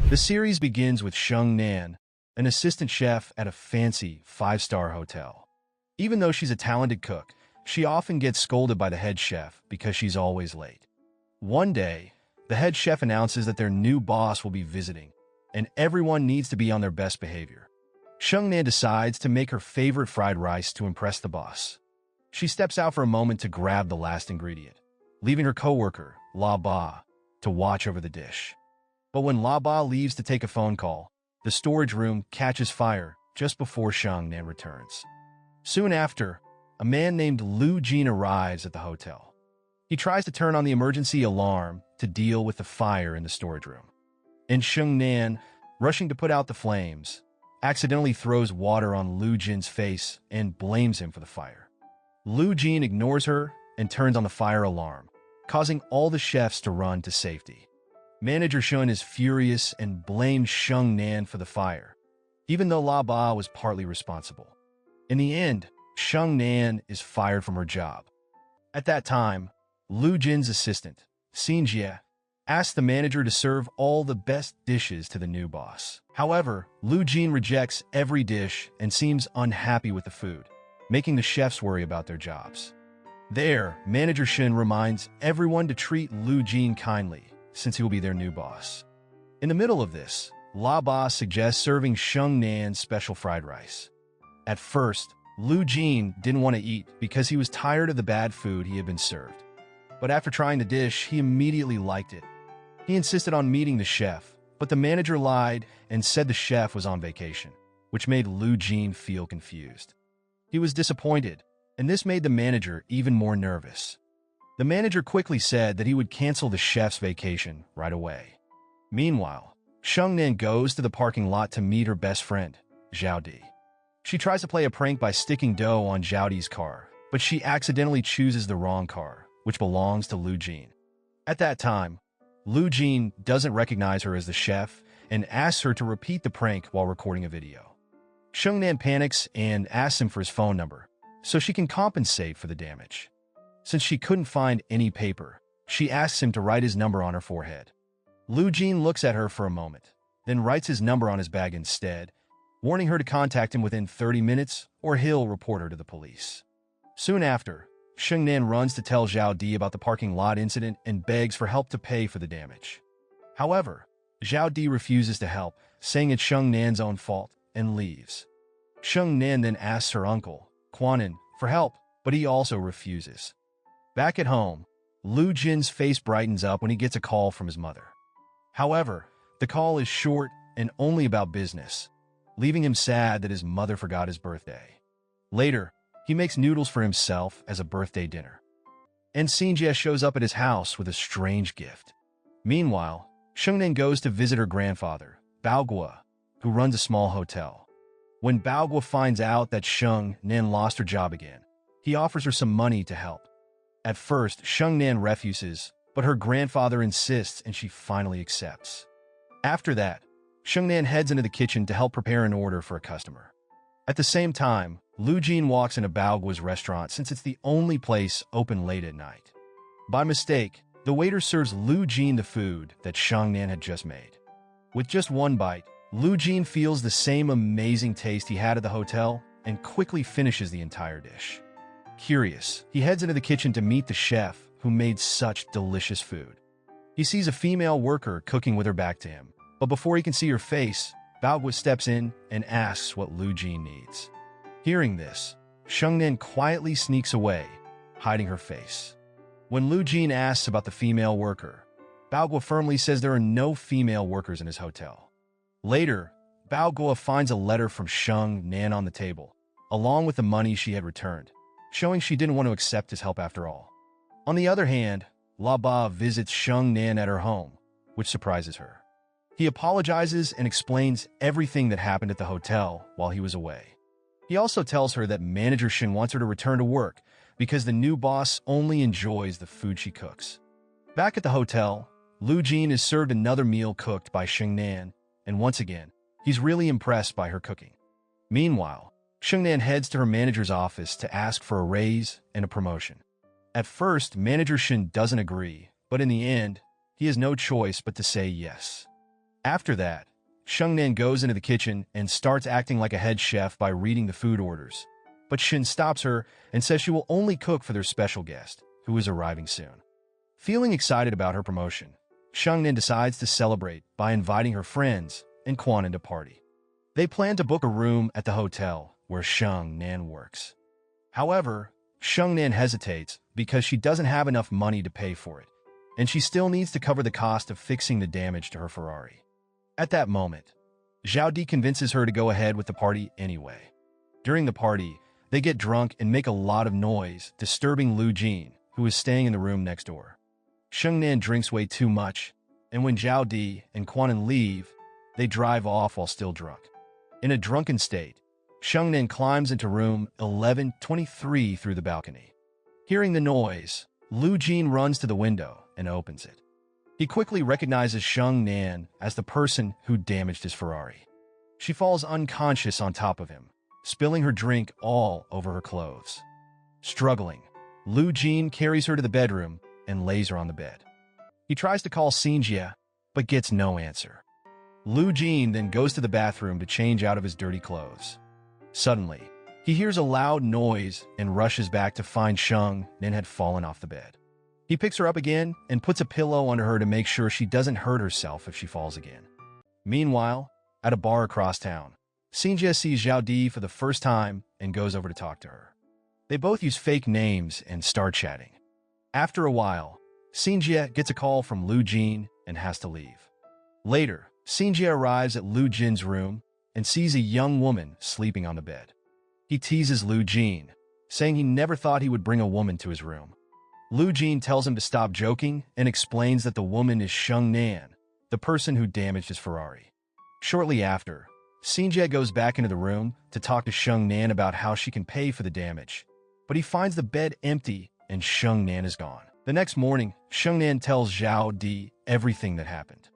The series begins with Sheng Nan, an assistant chef at a fancy five-star hotel. Even though she's a talented cook, she often gets scolded by the head chef because she's always late. One day, the head chef announces that their new boss will be visiting, and everyone needs to be on their best behavior. Sheng Nan decides to make her favorite fried rice to impress the boss. She steps out for a moment to grab the last ingredient, leaving her coworker, La Ba, to watch over the dish. But when La Ba leaves to take a phone call, the storage room catches fire just before Sheng Nan returns. Soon after, a man named Lu Jin arrives at the hotel. He tries to turn on the emergency alarm to deal with the fire in the storage room. And Sheng Nan, rushing to put out the flames, accidentally throws water on Lu Jin's face and blames him for the fire. Lu Jin ignores her and turns on the fire alarm, causing all the chefs to run to safety. Manager Shun is furious and blames Sheng Nan for the fire, even though La Ba was partly responsible. In the end, Sheng Nan is fired from her job. At that time, Lu Jin's assistant, Xinjie, asks the manager to serve all the best dishes to the new boss. However, Lu Jin rejects every dish and seems unhappy with the food, making the chefs worry about their jobs. There, Manager Shin reminds everyone to treat Lu Jin kindly, since he will be their new boss. In the middle of this, La Ba suggests serving Sheng Nan's special fried rice. At first, Lu Jin didn't want to eat because he was tired of the bad food he had been served. But after trying the dish, he immediately liked it. He insisted on meeting the chef, but the manager lied and said the chef was on vacation, which made Lu Jin feel confused. He was disappointed, and this made the manager even more nervous. The manager quickly said that he would cancel the chef's vacation right away. Meanwhile, Sheng Nan goes to the parking lot to meet her best friend, Zhao Di. She tries to play a prank by sticking dough on Zhao Di's car, but she accidentally chooses the wrong car, which belongs to Lu Jin. At that time, Lu Jin doesn't recognize her as the chef and asks her to repeat the prank while recording a video. Sheng Nan panics and asks him for his phone number, so she can compensate for the damage. Since she couldn't find any paper, she asks him to write his number on her forehead. Lu Jin looks at her for a moment, then writes his number on his bag instead, warning her to contact him within 30 minutes or he'll report her to the police. Soon after, Sheng Nan runs to tell Zhao Di about the parking lot incident and begs for help to pay for the damage. However, Zhao Di refuses to help, saying it's Sheng Nan's own fault, and leaves. Sheng Nan then asks her uncle, Quanan, for help, but he also refuses. Back at home, Lu Jin's face brightens up when he gets a call from his mother. However, the call is short and only about business, leaving him sad that his mother forgot his birthday. Later, he makes noodles for himself as a birthday dinner. And Xinjie shows up at his house with a strange gift. Meanwhile, Sheng Nan goes to visit her grandfather, Bao Guo, who runs a small hotel. When Bao Guo finds out that Sheng Nan lost her job again, he offers her some money to help. At first, Sheng Nan refuses, but her grandfather insists and she finally accepts. After that, Sheng Nan heads into the kitchen to help prepare an order for a customer. At the same time, Lu Jin walks into Bao Guo's restaurant since it's the only place open late at night. By mistake, the waiter serves Lu Jin the food that Sheng Nan had just made. With just one bite, Lu Jin feels the same amazing taste he had at the hotel and quickly finishes the entire dish. Curious, he heads into the kitchen to meet the chef who made such delicious food. He sees a female worker cooking with her back to him, but before he can see her face, Bao Guo steps in and asks what Lu Jin needs. Hearing this, Sheng Nan quietly sneaks away, hiding her face. When Lu Jin asks about the female worker, Bao Guo firmly says there are no female workers in his hotel. Later, Bao Guo finds a letter from Sheng Nan on the table, along with the money she had returned, showing she didn't want to accept his help after all. On the other hand, La Ba visits Sheng Nan at her home, which surprises her. He apologizes and explains everything that happened at the hotel while he was away. He also tells her that Manager Shin wants her to return to work because the new boss only enjoys the food she cooks. Back at the hotel, Lu Jin is served another meal cooked by Sheng Nan, and once again, he's really impressed by her cooking. Meanwhile, Sheng Nan heads to her manager's office to ask for a raise and a promotion. At first, Manager Shin doesn't agree, but in the end, he has no choice but to say yes. After that, Sheng Nan goes into the kitchen and starts acting like a head chef by reading the food orders. But Shin stops her and says she will only cook for their special guest, who is arriving soon. Feeling excited about her promotion, Sheng Nan decides to celebrate by inviting her friends and Quan to party. They plan to book a room at the hotel where Sheng Nan works. However, Sheng Nan hesitates because she doesn't have enough money to pay for it, and she still needs to cover the cost of fixing the damage to her Ferrari. At that moment, Zhao Di convinces her to go ahead with the party anyway. During the party, they get drunk and make a lot of noise, disturbing Lu Jin, who is staying in the room next door. Sheng Nan drinks way too much, and when Zhao Di and Quan leave, they drive off while still drunk. In a drunken state, Sheng Nan climbs into room 1123 through the balcony. Hearing the noise, Lu Jin runs to the window and opens it. He quickly recognizes Sheng Nan as the person who damaged his Ferrari. She falls unconscious on top of him, spilling her drink all over her clothes. Struggling, Lu Jin carries her to the bedroom and lays her on the bed. He tries to call Xinjie, but gets no answer. Lu Jin then goes to the bathroom to change out of his dirty clothes. Suddenly, he hears a loud noise and rushes back to find Sheng Nan had fallen off the bed. He picks her up again and puts a pillow under her to make sure she doesn't hurt herself if she falls again. Meanwhile, at a bar across town, Xinjie sees Zhao Di for the first time and goes over to talk to her. They both use fake names and start chatting. After a while, Xinjie gets a call from Lu Jin and has to leave. Later, Xinjie arrives at Lu Jin's room and sees a young woman sleeping on the bed. He teases Lu Jin, saying he never thought he would bring a woman to his room. Lu Jin tells him to stop joking and explains that the woman is Sheng Nan, the person who damaged his Ferrari. Shortly after, Xinjie goes back into the room to talk to Sheng Nan about how she can pay for the damage, but he finds the bed empty and Sheng Nan is gone. The next morning, Sheng Nan tells Zhao Di everything that happened.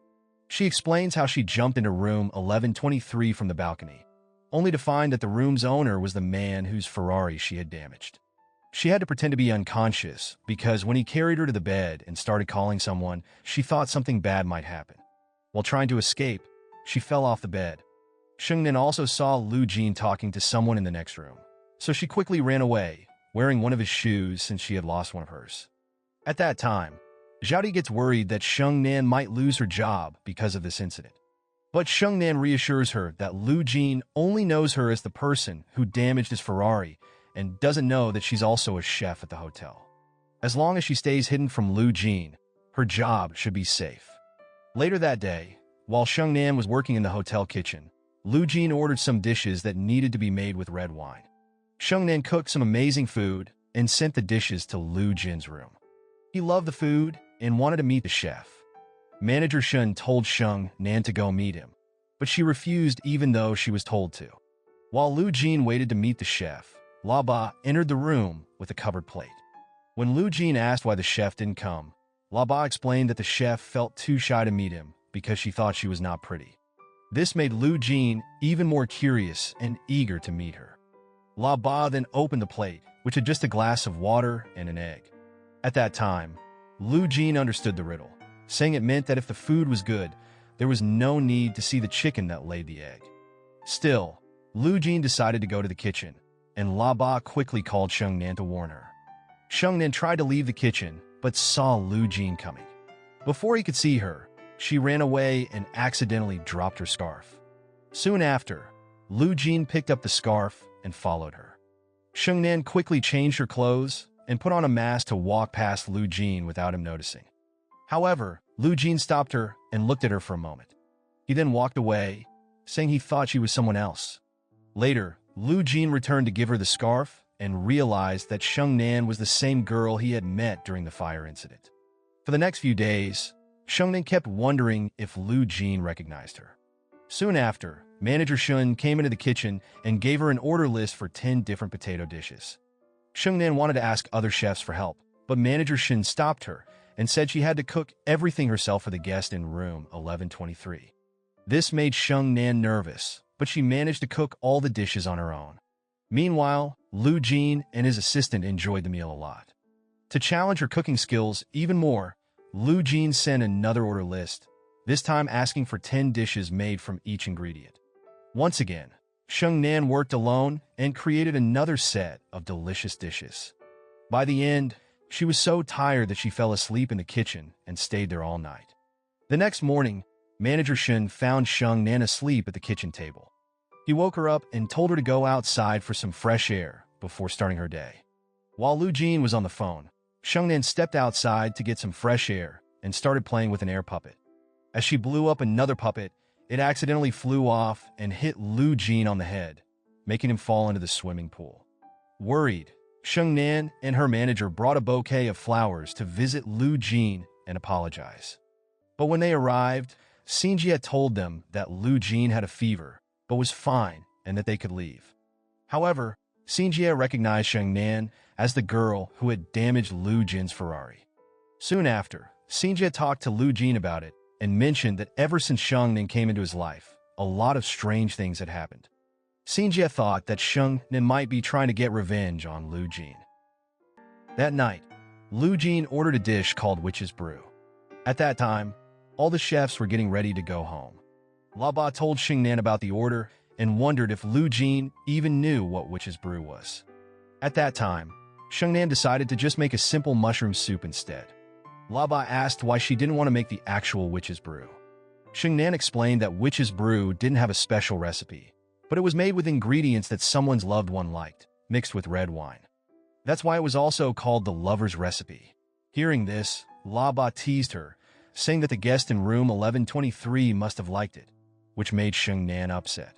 She explains how she jumped into room 1123 from the balcony, only to find that the room's owner was the man whose Ferrari she had damaged. She had to pretend to be unconscious because when he carried her to the bed and started calling someone, she thought something bad might happen. While trying to escape, she fell off the bed. Sheng Nan also saw Lu Jin talking to someone in the next room, so she quickly ran away, wearing one of his shoes since she had lost one of hers. At that time, Zhao Di gets worried that Sheng Nan might lose her job because of this incident. But Sheng Nan reassures her that Lu Jin only knows her as the person who damaged his Ferrari and doesn't know that she's also a chef at the hotel. As long as she stays hidden from Lu Jin, her job should be safe. Later that day, while Sheng Nan was working in the hotel kitchen, Lu Jin ordered some dishes that needed to be made with red wine. Sheng Nan cooked some amazing food and sent the dishes to Lu Jin's room. He loved the food and wanted to meet the chef. Manager Shun told Sheng Nan to go meet him, but she refused even though she was told to. While Lu Jin waited to meet the chef, La Ba entered the room with a covered plate. When Lu Jin asked why the chef didn't come, La Ba explained that the chef felt too shy to meet him because she thought she was not pretty. This made Lu Jin even more curious and eager to meet her. La Ba then opened the plate, which had just a glass of water and an egg. At that time, Lu Jin understood the riddle, saying it meant that if the food was good, there was no need to see the chicken that laid the egg. Still, Lu Jin decided to go to the kitchen, and La Ba quickly called Sheng Nan to warn her. Sheng Nan tried to leave the kitchen, but saw Lu Jin coming. Before he could see her, she ran away and accidentally dropped her scarf. Soon after, Lu Jin picked up the scarf and followed her. Sheng Nan quickly changed her clothes and put on a mask to walk past Lu Jin without him noticing. However, Lu Jin stopped her and looked at her for a moment. He then walked away, saying he thought she was someone else. Later, Lu Jin returned to give her the scarf and realized that Sheng Nan was the same girl he had met during the fire incident. For the next few days, Sheng Nan kept wondering if Lu Jin recognized her. Soon after, Manager Shun came into the kitchen and gave her an order list for 10 different potato dishes. Sheng Nan wanted to ask other chefs for help, but Manager Shun stopped her and said she had to cook everything herself for the guest in room 1123. This made Sheng Nan nervous, but she managed to cook all the dishes on her own. Meanwhile, Lu Jin and his assistant enjoyed the meal a lot. To challenge her cooking skills even more, Lu Jin sent another order list, this time asking for 10 dishes made from each ingredient. Once again, Sheng Nan worked alone and created another set of delicious dishes. By the end, she was so tired that she fell asleep in the kitchen and stayed there all night. The next morning, Manager Shen found Sheng Nan asleep at the kitchen table. He woke her up and told her to go outside for some fresh air before starting her day. While Lu Jin was on the phone, Sheng Nan stepped outside to get some fresh air and started playing with an air puppet. As she blew up another puppet, it accidentally flew off and hit Lu Jin on the head, making him fall into the swimming pool. Worried, Sheng Nan and her manager brought a bouquet of flowers to visit Lu Jin and apologize. But when they arrived, Xinjie told them that Lu Jin had a fever, but was fine and that they could leave. However, Xinjie recognized Sheng Nan as the girl who had damaged Lu Jin's Ferrari. Soon after, Xinjie talked to Lu Jin about it and mentioned that ever since Sheng Nan came into his life, a lot of strange things had happened. Xinjie thought that Sheng Nan might be trying to get revenge on Lu Jin. That night, Lu Jin ordered a dish called Witch's Brew. At that time, all the chefs were getting ready to go home. La Ba told Sheng Nan about the order and wondered if Lu Jin even knew what Witch's Brew was. At that time, Sheng Nan decided to just make a simple mushroom soup instead. La Ba asked why she didn't want to make the actual Witch's Brew. Sheng Nan explained that Witch's Brew didn't have a special recipe, but it was made with ingredients that someone's loved one liked, mixed with red wine. That's why it was also called the lover's recipe. Hearing this, La Ba teased her, saying that the guest in room 1123 must have liked it, which made Sheng Nan upset.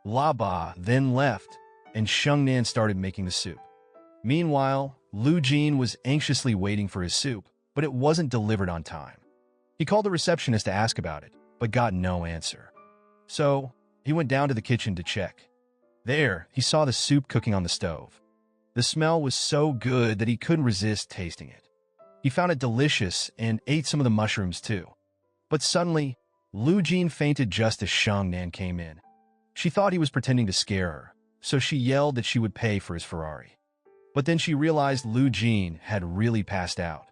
La Ba then left, and Sheng Nan started making the soup. Meanwhile, Lu Jin was anxiously waiting for his soup, but it wasn't delivered on time. He called the receptionist to ask about it, but got no answer. So, he went down to the kitchen to check. There, he saw the soup cooking on the stove. The smell was so good that he couldn't resist tasting it. He found it delicious and ate some of the mushrooms too. But suddenly, Lu Jin fainted just as Sheng Nan came in. She thought he was pretending to scare her, so she yelled that she would pay for his Ferrari. But then she realized Lu Jin had really passed out.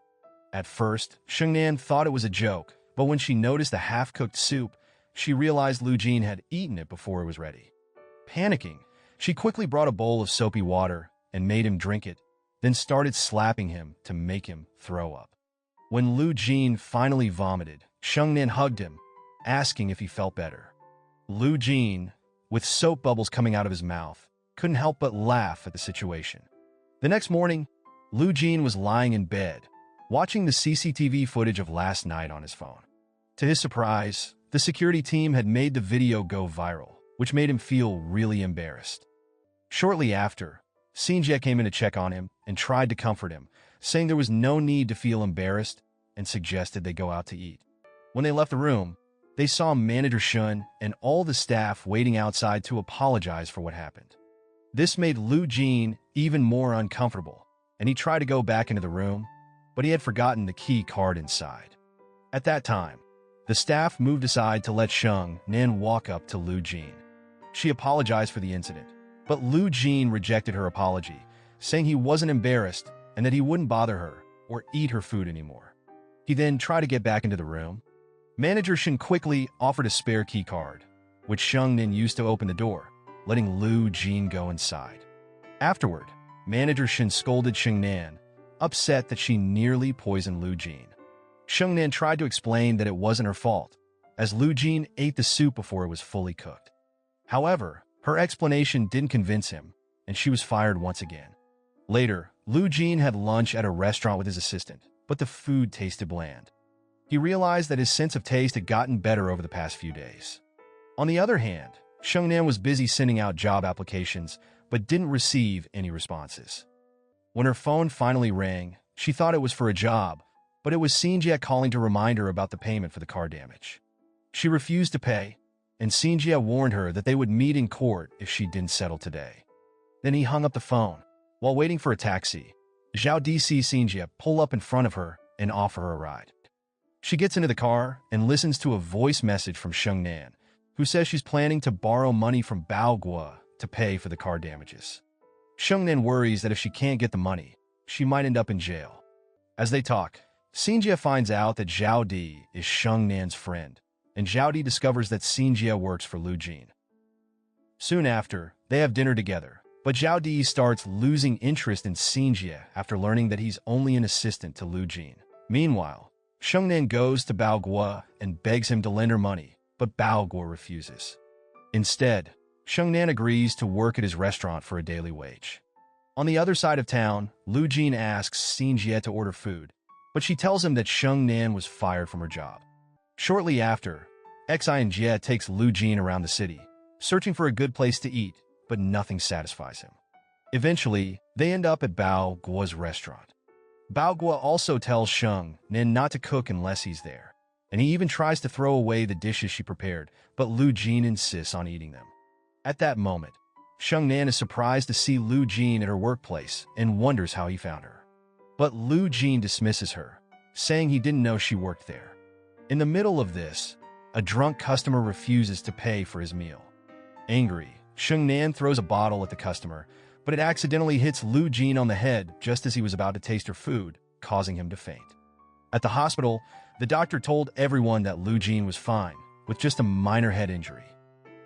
At first, Sheng Nan thought it was a joke, but when she noticed the half-cooked soup, she realized Lu Jin had eaten it before it was ready. Panicking, she quickly brought a bowl of soapy water and made him drink it, then started slapping him to make him throw up. When Lu Jin finally vomited, Sheng Nan hugged him, asking if he felt better. Lu Jin, with soap bubbles coming out of his mouth, couldn't help but laugh at the situation. The next morning, Lu Jin was lying in bed, watching the CCTV footage of last night on his phone. To his surprise, the security team had made the video go viral, which made him feel really embarrassed. Shortly after, Xinjie came in to check on him and tried to comfort him, saying there was no need to feel embarrassed and suggested they go out to eat. When they left the room, they saw Manager Shun and all the staff waiting outside to apologize for what happened. This made Lu Jin even more uncomfortable, and he tried to go back into the room, but he had forgotten the key card inside. At that time, the staff moved aside to let Sheng Nan walk up to Lu Jin. She apologized for the incident, but Lu Jin rejected her apology, saying he wasn't embarrassed and that he wouldn't bother her or eat her food anymore. He then tried to get back into the room. Manager Shen quickly offered a spare key card, which Sheng Nan used to open the door, letting Lu Jin go inside. Afterward, Manager Shen scolded Sheng Nan, upset that she nearly poisoned Lu Jin. Sheng Nan tried to explain that it wasn't her fault, as Lu Jin ate the soup before it was fully cooked. However, her explanation didn't convince him, and she was fired once again. Later, Lu Jin had lunch at a restaurant with his assistant, but the food tasted bland. He realized that his sense of taste had gotten better over the past few days. On the other hand, Sheng Nan was busy sending out job applications, but didn't receive any responses. When her phone finally rang, she thought it was for a job, but it was Xinjie calling to remind her about the payment for the car damage. She refused to pay, and Xinjie warned her that they would meet in court if she didn't settle today. Then he hung up the phone. While waiting for a taxi, Zhao Di sees Xinjie pull up in front of her and offer her a ride. She gets into the car and listens to a voice message from Sheng Nan, who says she's planning to borrow money from Bao Guo to pay for the car damages. Sheng Nan worries that if she can't get the money, she might end up in jail. As they talk, Xinjie finds out that Zhao Di is Sheng Nan's friend, and Zhao discovers that Xinjie works for Lu Jin. Soon after, they have dinner together, but Zhao starts losing interest in Xinjie after learning that he's only an assistant to Lu Jin. Meanwhile, Sheng Nan goes to Bao Guo and begs him to lend her money, but Bao Guo refuses. Instead, Sheng Nan agrees to work at his restaurant for a daily wage. On the other side of town, Lu Jin asks Xinjie to order food, but she tells him that Sheng Nan was fired from her job. Shortly after, Xinjie takes Lu Jin around the city, searching for a good place to eat, but nothing satisfies him. Eventually, they end up at Bao Guo's restaurant. Bao Guo also tells Sheng Nan not to cook unless he's there, and he even tries to throw away the dishes she prepared, but Lu Jin insists on eating them. At that moment, Sheng Nan is surprised to see Lu Jin at her workplace and wonders how he found her. But Lu Jin dismisses her, saying he didn't know she worked there. In the middle of this, a drunk customer refuses to pay for his meal. Angry, Sheng Nan throws a bottle at the customer, but it accidentally hits Lu Jin on the head just as he was about to taste her food, causing him to faint. At the hospital, the doctor told everyone that Lu Jin was fine, with just a minor head injury.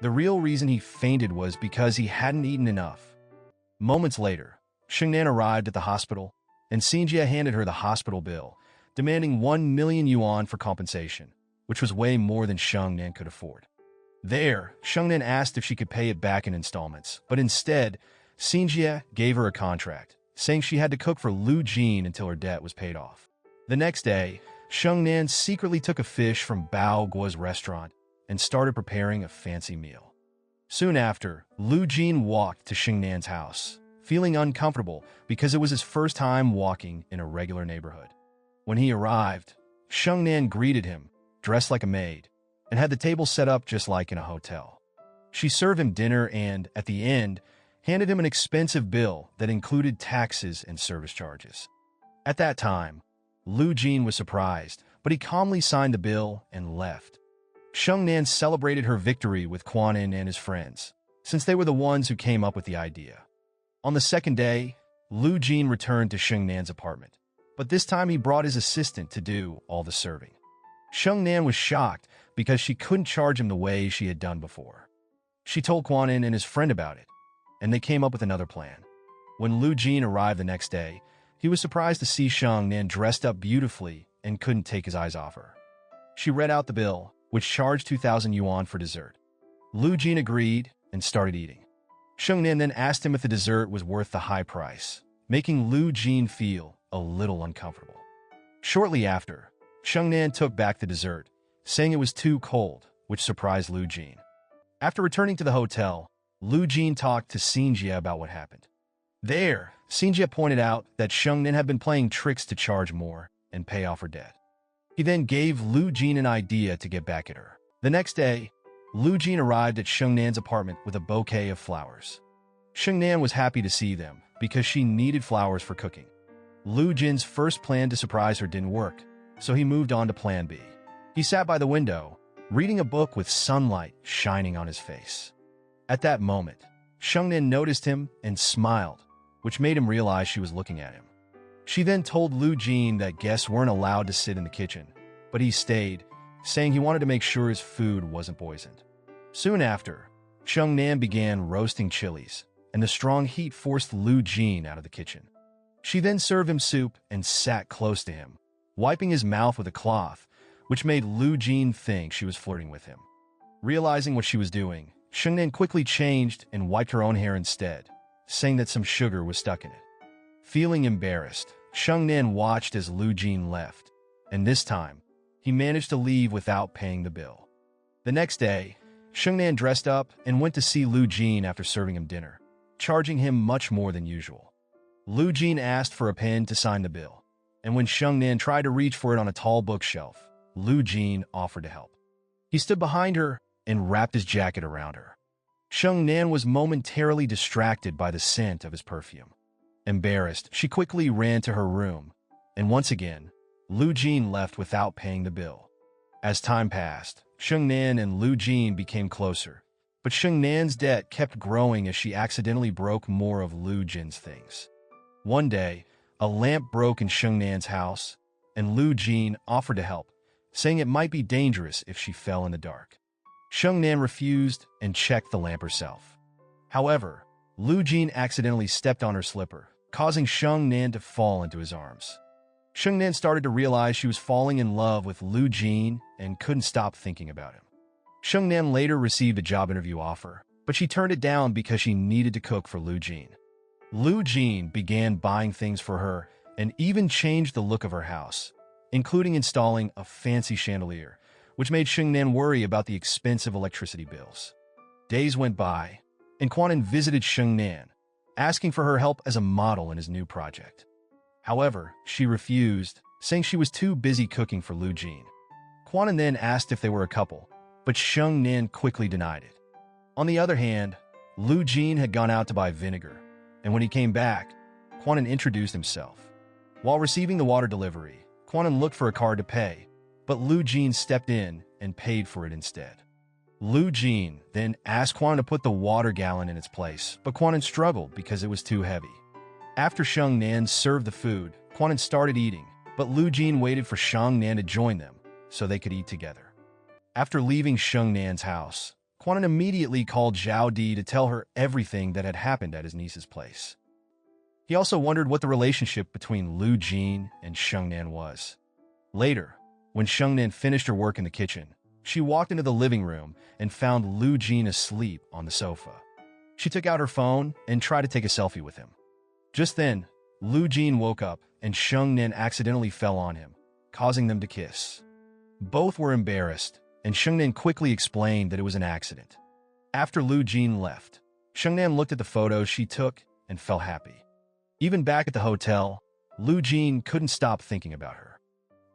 The real reason he fainted was because he hadn't eaten enough. Moments later, Sheng Nan arrived at the hospital, and Xinjie handed her the hospital bill, demanding 1 million yuan for compensation, which was way more than Sheng Nan could afford. There, Sheng Nan asked if she could pay it back in installments, but instead, Xinjie gave her a contract, saying she had to cook for Lu Jin until her debt was paid off. The next day, Sheng Nan secretly took a fish from Bao Guo's restaurant and started preparing a fancy meal. Soon after, Lu Jin walked to Sheng Nan's house, feeling uncomfortable because it was his first time walking in a regular neighborhood. When he arrived, Sheng Nan greeted him, dressed like a maid, and had the table set up just like in a hotel. She served him dinner and, at the end, handed him an expensive bill that included taxes and service charges. At that time, Lu Jin was surprised, but he calmly signed the bill and left. Sheng Nan celebrated her victory with Quan Yin and his friends, since they were the ones who came up with the idea. On the second day, Lu Jin returned to Sheng Nan's apartment, but this time he brought his assistant to do all the serving. Sheng Nan was shocked because she couldn't charge him the way she had done before. She told Quan Yin and his friend about it, and they came up with another plan. When Lu Jin arrived the next day, he was surprised to see Sheng Nan dressed up beautifully and couldn't take his eyes off her. She read out the bill, which charged 2,000 yuan for dessert. Lu Jin agreed and started eating. Sheng Nan then asked him if the dessert was worth the high price, making Lu Jin feel a little uncomfortable. Shortly after, Sheng Nan took back the dessert, saying it was too cold, which surprised Lu Jin. After returning to the hotel, Lu Jin talked to Xinjie about what happened. There, Xinjie pointed out that Sheng Nan had been playing tricks to charge more and pay off her debt. He then gave Lu Jin an idea to get back at her. The next day, Lu Jin arrived at Sheng Nan's apartment with a bouquet of flowers. Sheng Nan was happy to see them because she needed flowers for cooking. Lu Jin's first plan to surprise her didn't work, so he moved on to plan B. He sat by the window, reading a book with sunlight shining on his face. At that moment, Sheng Nan noticed him and smiled, which made him realize she was looking at him. She then told Lu Jin that guests weren't allowed to sit in the kitchen, but he stayed, saying he wanted to make sure his food wasn't poisoned. Soon after, Sheng Nan began roasting chilies, and the strong heat forced Lu Jin out of the kitchen. She then served him soup and sat close to him, wiping his mouth with a cloth, which made Lu Jin think she was flirting with him. Realizing what she was doing, Sheng Nan quickly changed and wiped her own hair instead, saying that some sugar was stuck in it. Feeling embarrassed, Sheng Nan watched as Lu Jin left, and this time, he managed to leave without paying the bill. The next day, Sheng Nan dressed up and went to see Lu Jin after serving him dinner, charging him much more than usual. Lu Jin asked for a pen to sign the bill, and when Sheng Nan tried to reach for it on a tall bookshelf, Lu Jin offered to help. He stood behind her and wrapped his jacket around her. Sheng Nan was momentarily distracted by the scent of his perfume. Embarrassed, she quickly ran to her room, and once again, Lu Jin left without paying the bill. As time passed, Sheng Nan and Lu Jin became closer, but Sheng Nan's debt kept growing as she accidentally broke more of Lu Jin's things. One day, a lamp broke in Sheng Nan's house, and Lu Jin offered to help, saying it might be dangerous if she fell in the dark. Sheng Nan refused and checked the lamp herself. However, Lu Jin accidentally stepped on her slipper, causing Sheng Nan to fall into his arms. Sheng Nan started to realize she was falling in love with Lu Jin and couldn't stop thinking about him. Sheng Nan later received a job interview offer, but she turned it down because she needed to cook for Lu Jin. Lu Jin began buying things for her and even changed the look of her house, including installing a fancy chandelier, which made Sheng Nan worry about the expensive electricity bills. Days went by, and Quan visited Sheng Nan, asking for her help as a model in his new project. However, she refused, saying she was too busy cooking for Lu Jin. Quan then asked if they were a couple, but Sheng Nan quickly denied it. On the other hand, Lu Jin had gone out to buy vinegar, and when he came back, Quan introduced himself. While receiving the water delivery, Quan looked for a card to pay, but Lu Jin stepped in and paid for it instead. Lu Jin then asked Quan to put the water gallon in its place, but Quan struggled because it was too heavy. After Sheng Nan served the food, Quan started eating, but Lu Jin waited for Sheng Nan to join them so they could eat together. After leaving Sheng Nan's house, Quan immediately called Zhao Di to tell her everything that had happened at his niece's place. He also wondered what the relationship between Lu Jin and Sheng Nan was. Later, when Sheng Nan finished her work in the kitchen, she walked into the living room and found Lu Jin asleep on the sofa. She took out her phone and tried to take a selfie with him. Just then, Lu Jin woke up and Sheng Nan accidentally fell on him, causing them to kiss. Both were embarrassed, and Sheng Nan quickly explained that it was an accident. After Lu Jin left, Sheng Nan looked at the photos she took and felt happy. Even back at the hotel, Lu Jin couldn't stop thinking about her.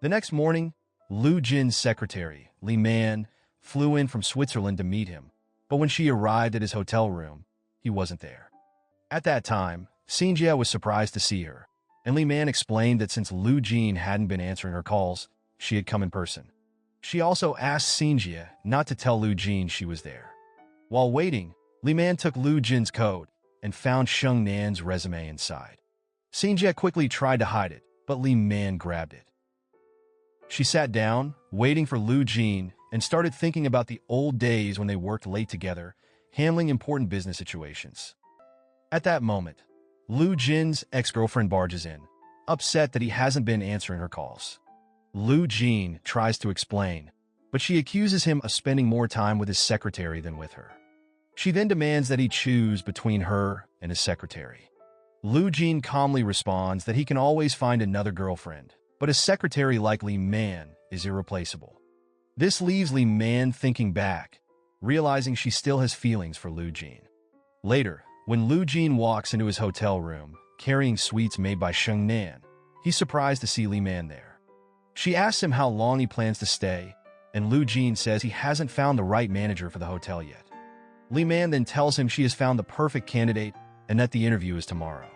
The next morning, Lu Jin's secretary, Li Man, flew in from Switzerland to meet him, but when she arrived at his hotel room, he wasn't there. At that time, Xinjia was surprised to see her, and Li Man explained that since Lu Jin hadn't been answering her calls, she had come in person. She also asked Xinjia not to tell Lu Jin she was there. While waiting, Li Man took Lu Jin's coat and found Sheng Nan's resume inside. Xinjia quickly tried to hide it, but Li Man grabbed it. She sat down, waiting for Lu Jin, and started thinking about the old days when they worked late together, handling important business situations. At that moment, Lu Jin's ex-girlfriend barges in, upset that he hasn't been answering her calls. Lu Jin tries to explain, but she accuses him of spending more time with his secretary than with her. She then demands that he choose between her and his secretary. Lu Jin calmly responds that he can always find another girlfriend, but a secretary like Li Man is irreplaceable. This leaves Li Man thinking back, realizing she still has feelings for Lu Jin. Later, when Lu Jin walks into his hotel room, carrying sweets made by Sheng Nan, he's surprised to see Li Man there. She asks him how long he plans to stay, and Lu Jin says he hasn't found the right manager for the hotel yet. Li Man then tells him she has found the perfect candidate and that the interview is tomorrow.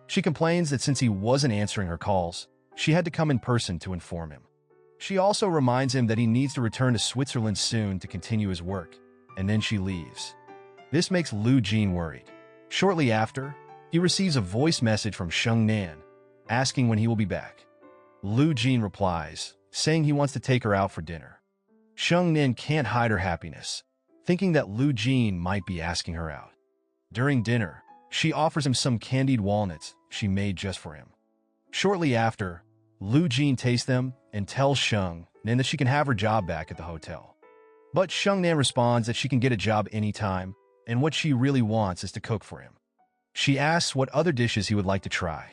She complains that since he wasn't answering her calls, she had to come in person to inform him. She also reminds him that he needs to return to Switzerland soon to continue his work, and then she leaves. This makes Lu Jin worried. Shortly after, he receives a voice message from Sheng Nan, asking when he will be back. Lu Jin replies, saying he wants to take her out for dinner. Sheng Nan can't hide her happiness, thinking that Lu Jin might be asking her out. During dinner, she offers him some candied walnuts she made just for him. Shortly after, Lu Jin tastes them and tells Sheng Nan that she can have her job back at the hotel. But Sheng Nan responds that she can get a job anytime, and what she really wants is to cook for him. She asks what other dishes he would like to try.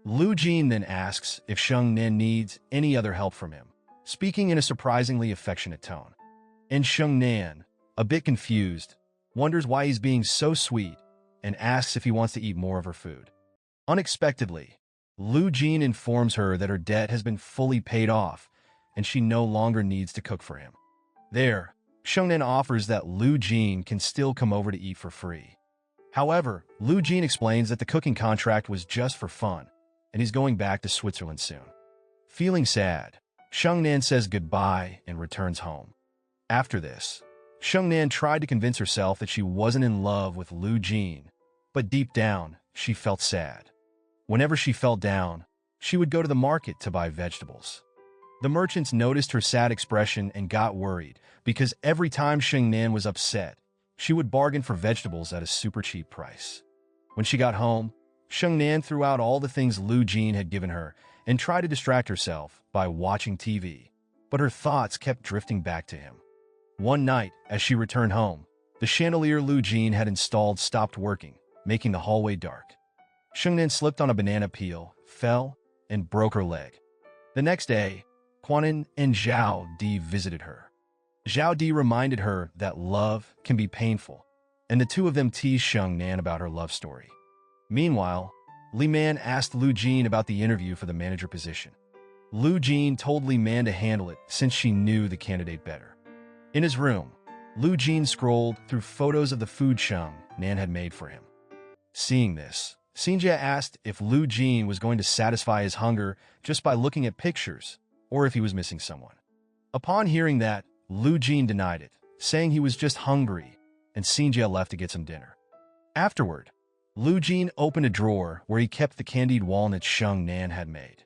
Lu Jin then asks if Sheng Nan needs any other help from him, speaking in a surprisingly affectionate tone. And Sheng Nan, a bit confused, wonders why he's being so sweet and asks if he wants to eat more of her food. Unexpectedly, Lu Jin informs her that her debt has been fully paid off and she no longer needs to cook for him. There, Sheng Nan offers that Lu Jin can still come over to eat for free. However, Lu Jin explains that the cooking contract was just for fun, and he's going back to Switzerland soon. Feeling sad, Sheng Nan says goodbye and returns home. After this, Sheng Nan tried to convince herself that she wasn't in love with Lu Jin, but deep down, she felt sad. Whenever she felt down, she would go to the market to buy vegetables. The merchants noticed her sad expression and got worried because every time Sheng Nan was upset, she would bargain for vegetables at a super cheap price. When she got home, Sheng Nan threw out all the things Lu Jin had given her and tried to distract herself by watching TV, but her thoughts kept drifting back to him. One night, as she returned home, the chandelier Lu Jin had installed stopped working, making the hallway dark. Sheng Nan slipped on a banana peel, fell, and broke her leg. The next day, Quanin and Zhao Di visited her. Zhao Di reminded her that love can be painful, and the two of them teased Sheng Nan about her love story. Meanwhile, Li Man asked Lu Jin about the interview for the manager position. Lu Jin told Li Man to handle it since she knew the candidate better. In his room, Lu Jin scrolled through photos of the food Sheng Nan had made for him. Seeing this, Xinjia asked if Lu Jin was going to satisfy his hunger just by looking at pictures, or if he was missing someone. Upon hearing that, Lu Jin denied it, saying he was just hungry, and Xinjia left to get some dinner. Afterward, Lu Jin opened a drawer where he kept the candied walnuts Sheng Nan had made.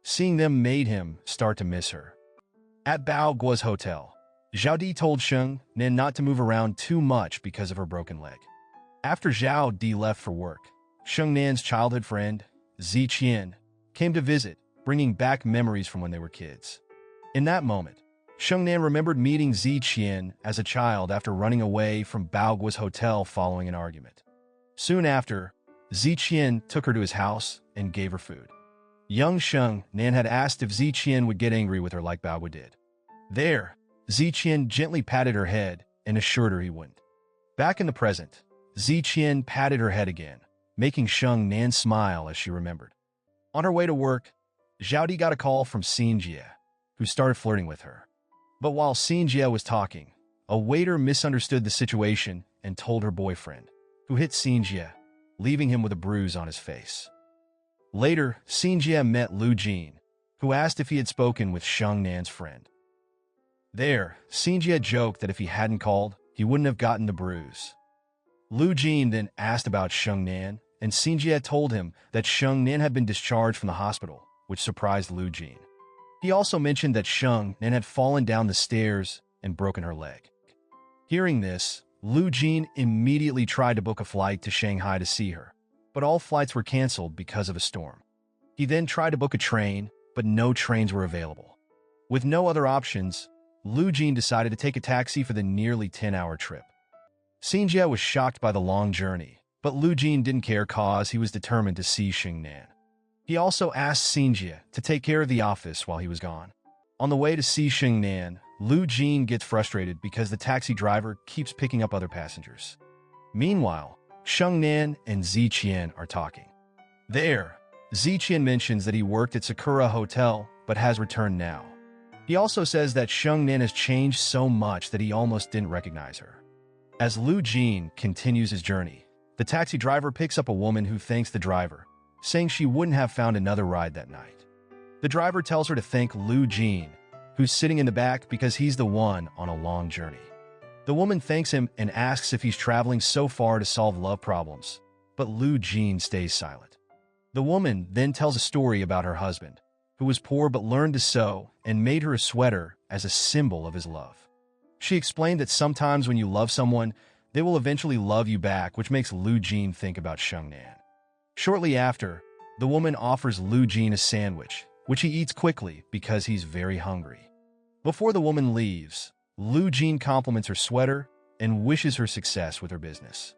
Seeing them made him start to miss her. At Bao Guo's hotel, Zhao Di told Sheng Nan not to move around too much because of her broken leg. After Zhao Di left for work, Sheng Nan's childhood friend, Zi Qian, came to visit, bringing back memories from when they were kids. In that moment, Sheng Nan remembered meeting Zi Qian as a child after running away from Bao Guo's hotel following an argument. Soon after, Zi Qian took her to his house and gave her food. Young Sheng Nan had asked if Zi Qian would get angry with her like Bao Guo did. There, Zi Qian gently patted her head and assured her he wouldn't. Back in the present, Zi Qian patted her head again, making Sheng Nan smile as she remembered. On her way to work, Zhao Di got a call from Xinjia, who started flirting with her. But while Xinjia was talking, a waiter misunderstood the situation and told her boyfriend, who hit Xinjia, leaving him with a bruise on his face. Later, Xinjia met Lu Jin, who asked if he had spoken with Sheng Nan's friend. There, Xinjia joked that if he hadn't called, he wouldn't have gotten the bruise. Lu Jin then asked about Sheng Nan, and Xinjia told him that Sheng Nan had been discharged from the hospital, which surprised Lu Jin. He also mentioned that Sheng Nan had fallen down the stairs and broken her leg. Hearing this, Lu Jin immediately tried to book a flight to Shanghai to see her, but all flights were canceled because of a storm. He then tried to book a train, but no trains were available. With no other options, Lu Jin decided to take a taxi for the nearly 10-hour trip. Xinjia was shocked by the long journey, but Lu Jin didn't care cause he was determined to see Sheng Nan. He also asked Xinjia to take care of the office while he was gone. On the way to see Sheng Nan, Lu Jin gets frustrated because the taxi driver keeps picking up other passengers. Meanwhile, Sheng Nan and Zi Qian are talking. There, Zi Qian mentions that he worked at Sakura Hotel but has returned now. He also says that Sheng Nan has changed so much that he almost didn't recognize her. As Lu Jin continues his journey, the taxi driver picks up a woman who thanks the driver, saying she wouldn't have found another ride that night. The driver tells her to thank Lu Jin, who's sitting in the back because he's the one on a long journey. The woman thanks him and asks if he's traveling so far to solve love problems, but Lu Jin stays silent. The woman then tells a story about her husband, who was poor but learned to sew and made her a sweater as a symbol of his love. She explained that sometimes when you love someone, they will eventually love you back, which makes Lu Jin think about Sheng Nan. Shortly after, the woman offers Lu Jin a sandwich, which he eats quickly because he's very hungry. Before the woman leaves, Lu Jin compliments her sweater and wishes her success with her business.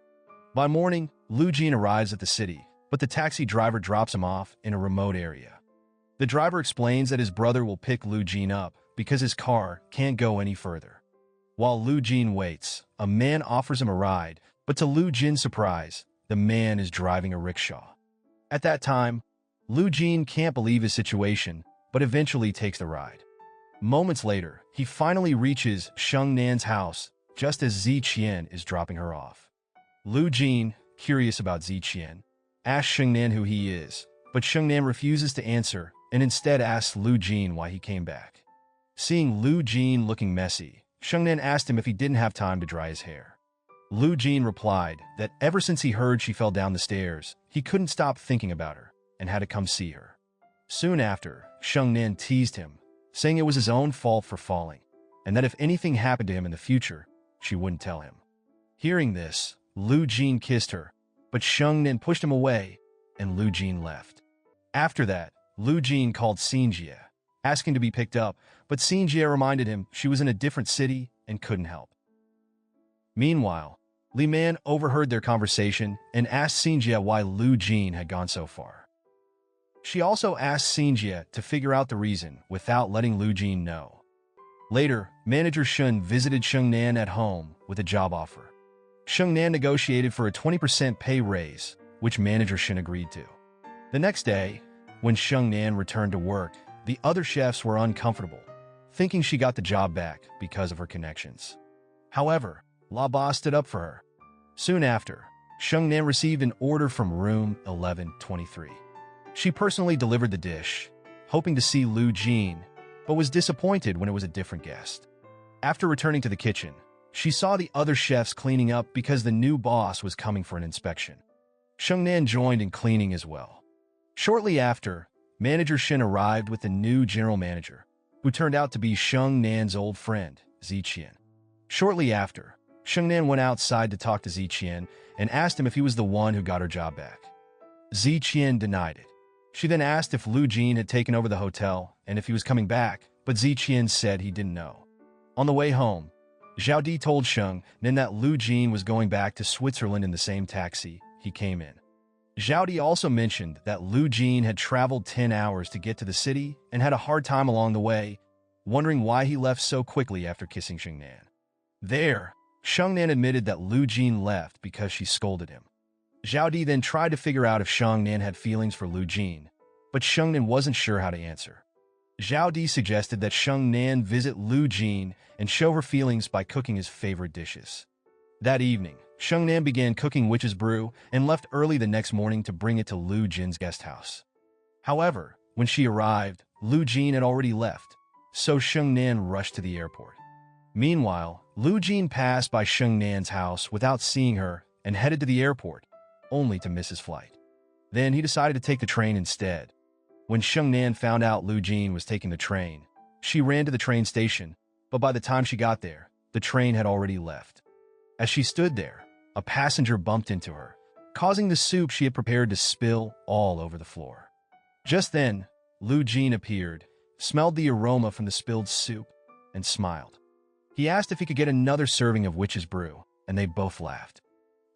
By morning, Lu Jin arrives at the city, but the taxi driver drops him off in a remote area. The driver explains that his brother will pick Lu Jin up because his car can't go any further. While Lu Jin waits, a man offers him a ride, but to Lu Jin's surprise, the man is driving a rickshaw. At that time, Lu Jin can't believe his situation, but eventually takes the ride. Moments later, he finally reaches Sheng Nan's house just as Zi Qian is dropping her off. Lu Jin, curious about Zi Qian, asks Sheng Nan who he is, but Sheng Nan refuses to answer and instead asks Lu Jin why he came back. Seeing Lu Jin looking messy, Sheng Nan asked him if he didn't have time to dry his hair. Lu Jin replied that ever since he heard she fell down the stairs, he couldn't stop thinking about her and had to come see her. Soon after, Sheng Nan teased him, saying it was his own fault for falling, and that if anything happened to him in the future, she wouldn't tell him. Hearing this, Lu Jin kissed her, but Sheng Nan pushed him away, and Lu Jin left. After that, Lu Jin called Xinjie, asking to be picked up, but Xinjie reminded him she was in a different city and couldn't help. Meanwhile, Li Man overheard their conversation and asked Xinjie why Lu Jin had gone so far. She also asked Xinjie to figure out the reason without letting Lu Jin know. Later, manager Shun visited Sheng Nan at home with a job offer. Sheng Nan negotiated for a 20% pay raise, which manager Shun agreed to. The next day, when Sheng Nan returned to work, the other chefs were uncomfortable, thinking she got the job back because of her connections. However, La Ba stood up for her. Soon after, Sheng Nan received an order from room 1123. She personally delivered the dish, hoping to see Lu Jin, but was disappointed when it was a different guest. After returning to the kitchen, she saw the other chefs cleaning up because the new boss was coming for an inspection. Sheng Nan joined in cleaning as well. Shortly after, manager Shin arrived with the new general manager, who turned out to be Sheng Nan's old friend, Ziqian. Shortly after, Sheng Nan went outside to talk to Ziqian and asked him if he was the one who got her job back. Ziqian denied it. She then asked if Lu Jin had taken over the hotel and if he was coming back, but Ziqian said he didn't know. On the way home, Zhao Di told Sheng Nan that Lu Jin was going back to Switzerland in the same taxi he came in. Zhao Di also mentioned that Lu Jin had traveled 10 hours to get to the city and had a hard time along the way, wondering why he left so quickly after kissing Sheng Nan. There, Sheng Nan admitted that Lu Jin left because she scolded him. Zhao Di then tried to figure out if Sheng Nan had feelings for Lu Jin, but Sheng Nan wasn't sure how to answer. Zhao Di suggested that Sheng Nan visit Lu Jin and show her feelings by cooking his favorite dishes. That evening, Sheng Nan began cooking witch's brew and left early the next morning to bring it to Lu Jin's guest house. However, when she arrived, Lu Jin had already left, so Sheng Nan rushed to the airport. Meanwhile, Lu Jin passed by Sheng Nan's house without seeing her and headed to the airport, only to miss his flight. Then he decided to take the train instead. When Sheng Nan found out Lu Jin was taking the train, she ran to the train station, but by the time she got there, the train had already left. As she stood there, a passenger bumped into her, causing the soup she had prepared to spill all over the floor. Just then, Lu Jin appeared, smelled the aroma from the spilled soup, and smiled. He asked if he could get another serving of witch's brew, and they both laughed.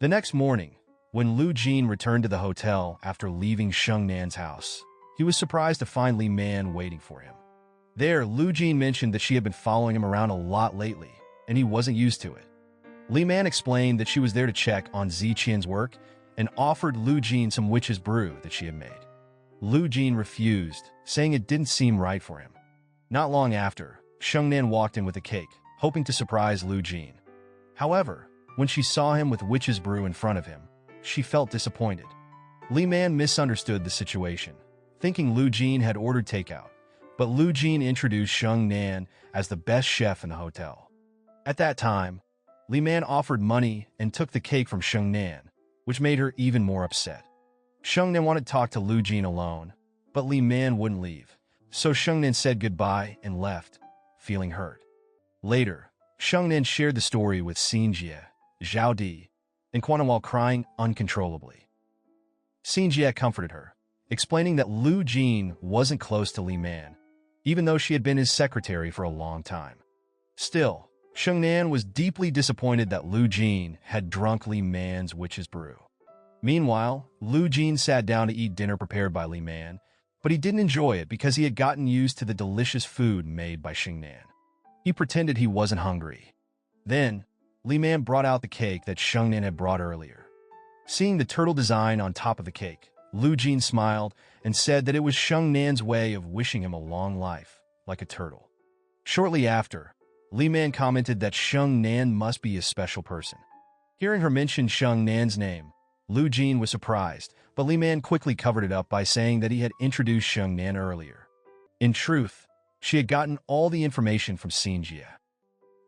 The next morning, when Lu Jin returned to the hotel after leaving Sheng Nan's house, he was surprised to find Li Man waiting for him. There, Lu Jin mentioned that she had been following him around a lot lately, and he wasn't used to it. Li Man explained that she was there to check on Ziqian's work and offered Lu Jin some witch's brew that she had made. Lu Jin refused, saying it didn't seem right for him. Not long after, Sheng Nan walked in with a cake, hoping to surprise Lu Jin. However, when she saw him with witch's brew in front of him, she felt disappointed. Li Man misunderstood the situation, thinking Lu Jin had ordered takeout, but Lu Jin introduced Sheng Nan as the best chef in the hotel. At that time, Li Man offered money and took the cake from Sheng Nan, which made her even more upset. Sheng Nan wanted to talk to Lu Jin alone, but Li Man wouldn't leave, so Sheng Nan said goodbye and left, feeling hurt. Later, Sheng Nan shared the story with Xinjie, Zhao Di, and Quan while crying uncontrollably. Xinjie comforted her, explaining that Lu Jin wasn't close to Li Man, even though she had been his secretary for a long time. Still, Sheng Nan was deeply disappointed that Lu Jin had drunk Li Man's witch's brew. Meanwhile, Lu Jin sat down to eat dinner prepared by Li Man, but he didn't enjoy it because he had gotten used to the delicious food made by Sheng Nan. He pretended he wasn't hungry. Then, Li Man brought out the cake that Sheng Nan had brought earlier. Seeing the turtle design on top of the cake, Lu Jin smiled and said that it was Sheng Nan's way of wishing him a long life, like a turtle. Shortly after, Li Man commented that Sheng Nan must be a special person. Hearing her mention Sheng Nan's name, Lu Jin was surprised, but Li Man quickly covered it up by saying that he had introduced Sheng Nan earlier. In truth, she had gotten all the information from Xinjie.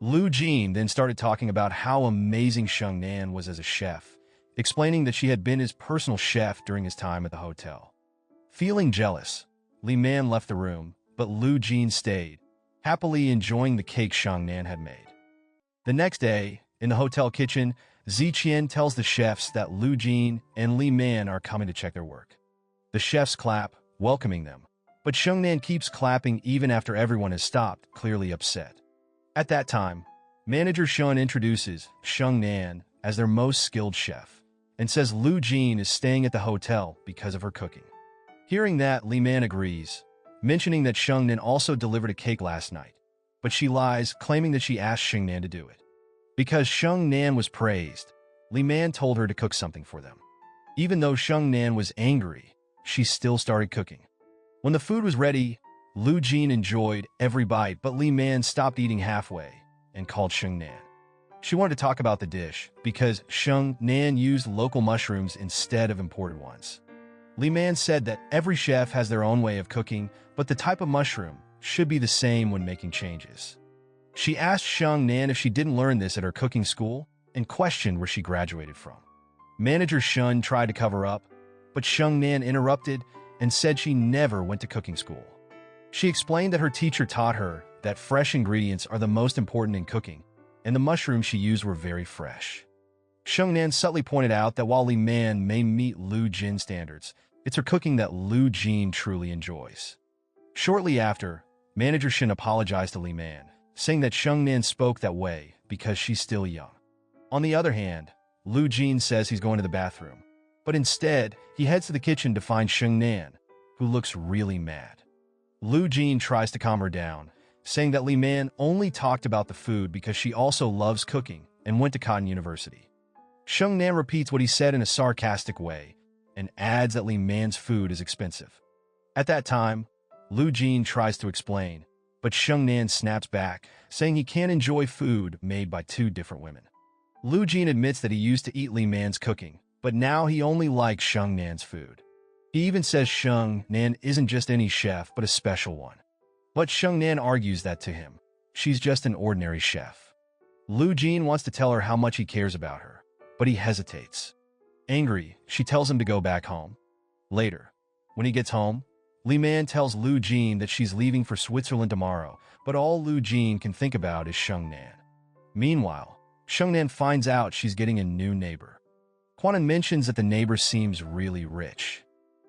Lu Jin then started talking about how amazing Sheng Nan was as a chef, explaining that she had been his personal chef during his time at the hotel. Feeling jealous, Li Man left the room, but Lu Jin stayed, happily enjoying the cake Sheng Nan had made. The next day, in the hotel kitchen, Ziqian tells the chefs that Lu Jin and Li Man are coming to check their work. The chefs clap, welcoming them, but Sheng Nan keeps clapping even after everyone has stopped, clearly upset. At that time, manager Shun introduces Sheng Nan as their most skilled chef and says Lu Jin is staying at the hotel because of her cooking. Hearing that, Li Man agrees, mentioning that Sheng Nan also delivered a cake last night, but she lies, claiming that she asked Sheng Nan to do it. Because Sheng Nan was praised, Li Man told her to cook something for them. Even though Sheng Nan was angry, she still started cooking. When the food was ready, Lu Jin enjoyed every bite, but Li Man stopped eating halfway and called Sheng Nan. She wanted to talk about the dish because Sheng Nan used local mushrooms instead of imported ones. Li Man said that every chef has their own way of cooking, but the type of mushroom should be the same when making changes. She asked Sheng Nan if she didn't learn this at her cooking school and questioned where she graduated from. Manager Shun tried to cover up, but Sheng Nan interrupted and said she never went to cooking school. She explained that her teacher taught her that fresh ingredients are the most important in cooking, and the mushrooms she used were very fresh. Sheng Nan subtly pointed out that while Li Man may meet Lu Jin standards, it's her cooking that Lu Jin truly enjoys. Shortly after, Manager Shin apologized to Li Man, saying that Sheng Nan spoke that way because she's still young. On the other hand, Lu Jin says he's going to the bathroom, but instead, he heads to the kitchen to find Sheng Nan, who looks really mad. Lu Jin tries to calm her down, saying that Li Man only talked about the food because she also loves cooking and went to Cotton University. Sheng Nan repeats what he said in a sarcastic way and adds that Li Man's food is expensive. At that time, Lu Jin tries to explain, but Sheng Nan snaps back, saying he can't enjoy food made by two different women. Lu Jin admits that he used to eat Li Man's cooking, but now he only likes Sheng Nan's food. He even says Sheng Nan isn't just any chef, but a special one. But Sheng Nan argues that to him, she's just an ordinary chef. Lu Jin wants to tell her how much he cares about her, but he hesitates. Angry, she tells him to go back home. Later, when he gets home, Li Man tells Lu Jin that she's leaving for Switzerland tomorrow, but all Lu Jin can think about is Sheng Nan. Meanwhile, Sheng Nan finds out she's getting a new neighbor. Quanan mentions that the neighbor seems really rich.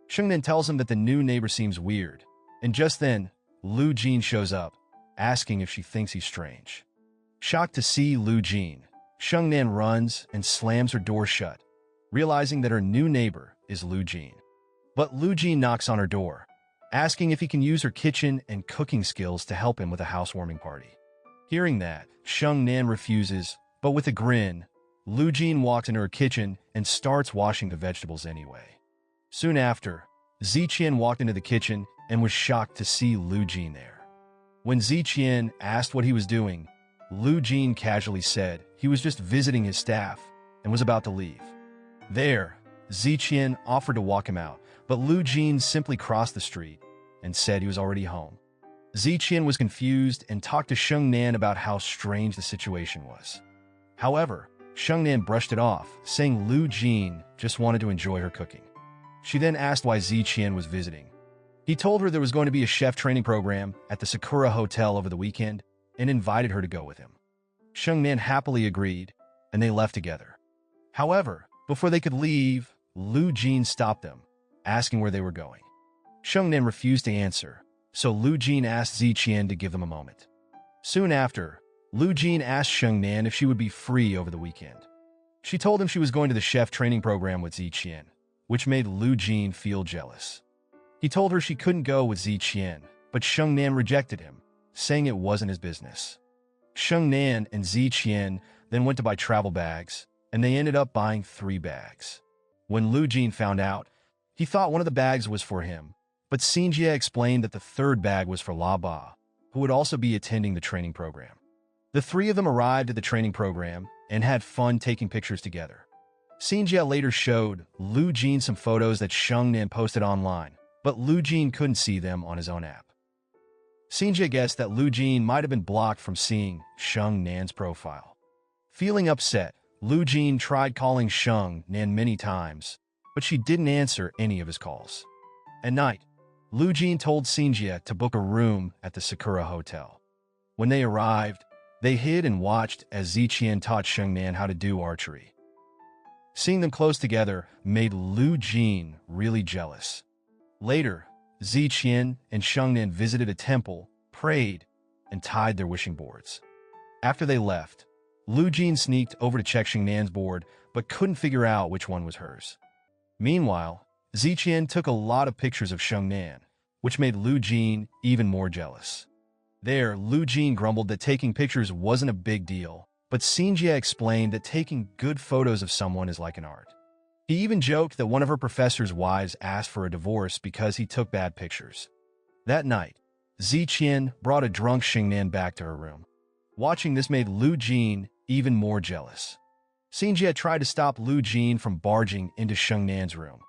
Sheng Nan tells him that the new neighbor seems weird, and just then, Lu Jin shows up, asking if she thinks he's strange. Shocked to see Lu Jin, Sheng Nan runs and slams her door shut, realizing that her new neighbor is Lu Jin. But Lu Jin knocks on her door, asking if he can use her kitchen and cooking skills to help him with a housewarming party. Hearing that, Sheng Nan refuses, but with a grin, Lu Jin walks into her kitchen and starts washing the vegetables anyway. Soon after, Ziqian walked into the kitchen and was shocked to see Lu Jin there. When Ziqian asked what he was doing, Lu Jin casually said he was just visiting his staff and was about to leave. There, Ziqian offered to walk him out, but Lu Jin simply crossed the street and said he was already home. Ziqian was confused and talked to Sheng Nan about how strange the situation was. However, Sheng Nan brushed it off, saying Lu Jin just wanted to enjoy her cooking. She then asked why Ziqian was visiting. He told her there was going to be a chef training program at the Sakura Hotel over the weekend and invited her to go with him. Sheng Nan happily agreed, and they left together. However, before they could leave, Lu Jin stopped them, asking where they were going. Sheng Nan refused to answer, so Lu Jin asked Ziqian to give them a moment. Soon after, Lu Jin asked Sheng Nan if she would be free over the weekend. She told him she was going to the chef training program with Ziqian, which made Lu Jin feel jealous. He told her she couldn't go with Ziqian, but Sheng Nan rejected him, saying it wasn't his business. Sheng Nan and Ziqian then went to buy travel bags, and they ended up buying 3 bags. When Lu Jin found out, he thought one of the bags was for him, but Xinjie explained that the 3rd bag was for La Ba, who would also be attending the training program. The 3 of them arrived at the training program and had fun taking pictures together. Xinjie later showed Lu Jin some photos that Sheng Nan posted online, but Lu Jin couldn't see them on his own app. Xinjie guessed that Lu Jin might have been blocked from seeing Sheng Nan's profile. Feeling upset, Lu Jin tried calling Sheng Nan many times, but she didn't answer any of his calls. At night, Lu Jin told Xinjie to book a room at the Sakura Hotel. When they arrived, they hid and watched as Ziqian taught Sheng Nan how to do archery. Seeing them close together made Lu Jin really jealous. Later, Ziqian and Sheng Nan visited a temple, prayed, and tied their wishing boards. After they left, Lu Jin sneaked over to check Sheng Nan's board but couldn't figure out which one was hers. Meanwhile, Ziqian took a lot of pictures of Sheng Nan, which made Lu Jin even more jealous. There, Lu Jin grumbled that taking pictures wasn't a big deal, but Xinjie explained that taking good photos of someone is like an art. He even joked that one of her professor's wives asked for a divorce because he took bad pictures. That night, Ziqian brought a drunk Sheng Nan back to her room. Watching this made Lu Jin even more jealous. Xinjie tried to stop Lu Jin from barging into Sheng Nan's room,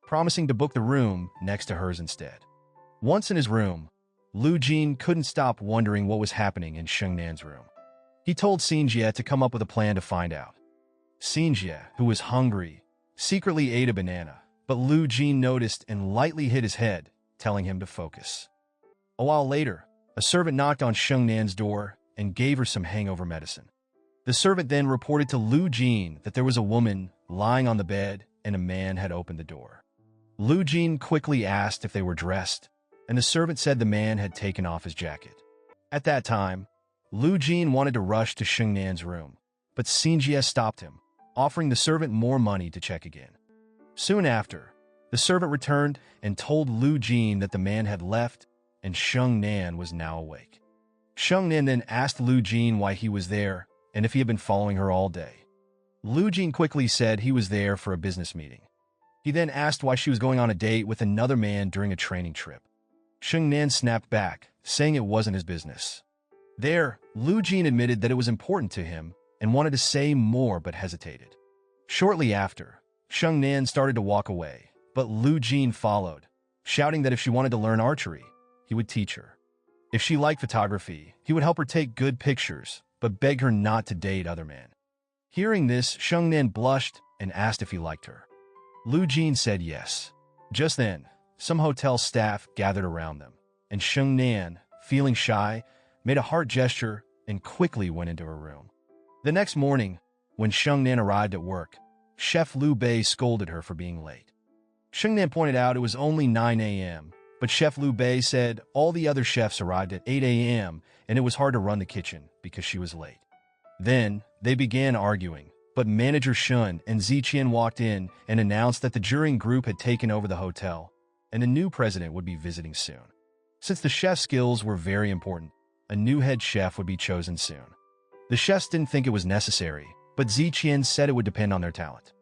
promising to book the room next to hers instead. Once in his room, Lu Jin couldn't stop wondering what was happening in Sheng Nan's room. He told Xinjie to come up with a plan to find out. Xinjie, who was hungry, secretly ate a banana, but Lu Jin noticed and lightly hit his head, telling him to focus. A while later, a servant knocked on Sheng Nan's door and gave her some hangover medicine. The servant then reported to Lu Jin that there was a woman lying on the bed and a man had opened the door. Lu Jin quickly asked if they were dressed, and the servant said the man had taken off his jacket. At that time, Lu Jin wanted to rush to Sheng Nan's room, but Xinjie stopped him, offering the servant more money to check again. Soon after, the servant returned and told Lu Jin that the man had left and Sheng Nan was now awake. Sheng Nan then asked Lu Jin why he was there and if he had been following her all day. Lu Jin quickly said he was there for a business meeting. He then asked why she was going on a date with another man during a training trip. Sheng Nan snapped back, saying it wasn't his business. There, Lu Jin admitted that it was important to him and wanted to say more but hesitated. Shortly after, Sheng Nan started to walk away, but Lu Jin followed, shouting that if she wanted to learn archery, he would teach her. If she liked photography, he would help her take good pictures, but begged her not to date other men. Hearing this, Sheng Nan blushed and asked if he liked her. Lu Jin said yes. Just then, some hotel staff gathered around them, and Sheng Nan, feeling shy, made a heart gesture and quickly went into her room. The next morning, when Sheng Nan arrived at work, Chef Liu Bei scolded her for being late. Sheng Nan pointed out it was only 9 a.m., but Chef Liu Bei said all the other chefs arrived at 8 a.m. and it was hard to run the kitchen because she was late. Then, they began arguing, but manager Shun and Ziqian walked in and announced that the juring group had taken over the hotel, and a new president would be visiting soon. Since the chef's skills were very important, a new head chef would be chosen soon. The chefs didn't think it was necessary, but Ziqian said it would depend on their talent.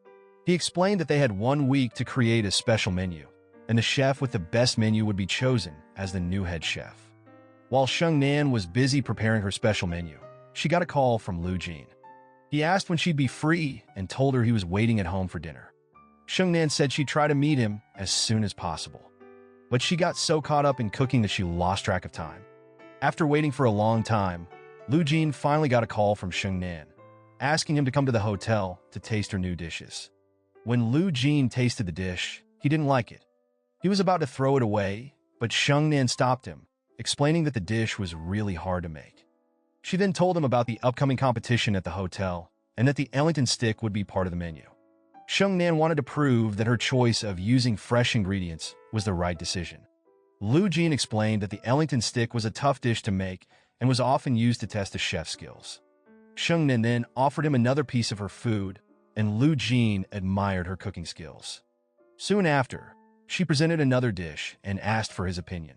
He explained that they had 1 week to create a special menu, and the chef with the best menu would be chosen as the new head chef. While Sheng Nan was busy preparing her special menu, she got a call from Lu Jin. He asked when she'd be free and told her he was waiting at home for dinner. Sheng Nan said she'd try to meet him as soon as possible, but she got so caught up in cooking that she lost track of time. After waiting for a long time, Lu Jin finally got a call from Sheng Nan, asking him to come to the hotel to taste her new dishes. When Lu Jin tasted the dish, he didn't like it. He was about to throw it away, but Sheng Nan stopped him, explaining that the dish was really hard to make. She then told him about the upcoming competition at the hotel and that the Ellington stick would be part of the menu. Sheng Nan wanted to prove that her choice of using fresh ingredients was the right decision. Lu Jin explained that the Ellington stick was a tough dish to make and was often used to test a chef's skills. Sheng Nan then offered him another piece of her food, and Lu Jin admired her cooking skills. Soon after, she presented another dish and asked for his opinion.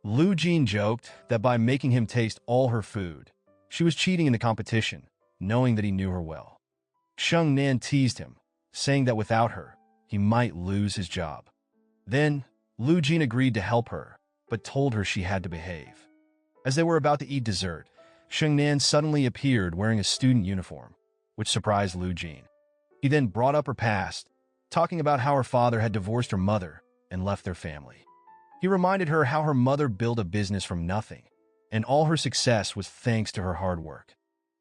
Lu Jin joked that by making him taste all her food, she was cheating in the competition, knowing that he knew her well. Sheng Nan teased him, saying that without her, he might lose his job. Then, Lu Jin agreed to help her, but told her she had to behave. As they were about to eat dessert, Sheng Nan suddenly appeared wearing a student uniform, which surprised Lu Jin. He then brought up her past, talking about how her father had divorced her mother and left their family. He reminded her how her mother built a business from nothing, and all her success was thanks to her hard work.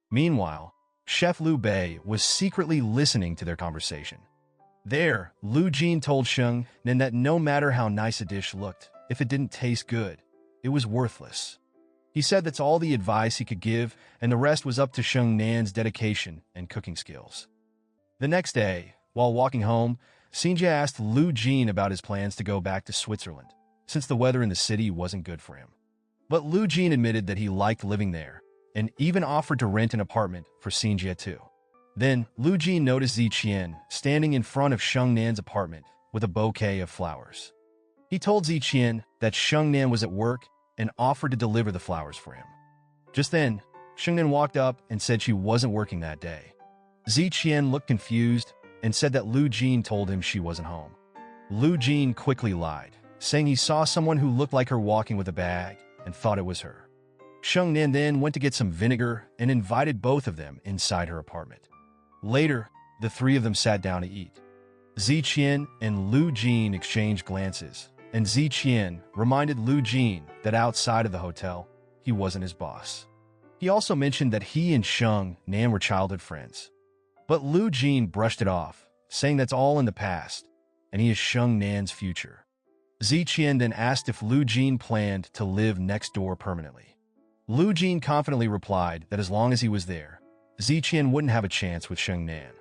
Meanwhile, Chef Liu Bei was secretly listening to their conversation. There, Lu Jin told Sheng Nan that no matter how nice a dish looked, if it didn't taste good, it was worthless. He said that's all the advice he could give, and the rest was up to Sheng Nan's dedication and cooking skills. The next day, while walking home, Xinjie asked Lu Jin about his plans to go back to Switzerland, since the weather in the city wasn't good for him. But Lu Jin admitted that he liked living there, and even offered to rent an apartment for Xinjie too. Then, Lu Jin noticed Ziqian standing in front of Sheng Nan's apartment with a bouquet of flowers. He told Ziqian that Sheng Nan was at work and offered to deliver the flowers for him. Just then, Sheng Nan walked up and said she wasn't working that day. Ziqian looked confused and said that Lu Jin told him she wasn't home. Lu Jin quickly lied, saying he saw someone who looked like her walking with a bag and thought it was her. Sheng Nan then went to get some vinegar and invited both of them inside her apartment. Later, the three of them sat down to eat. Ziqian and Lu Jin exchanged glances, and Ziqian reminded Lu Jin that outside of the hotel, he wasn't his boss. He also mentioned that he and Sheng Nan were childhood friends. But Lu Jin brushed it off, saying that's all in the past, and he is Sheng Nan's future. Ziqian then asked if Lu Jin planned to live next door permanently. Lu Jin confidently replied that as long as he was there, Ziqian wouldn't have a chance with Sheng Nan.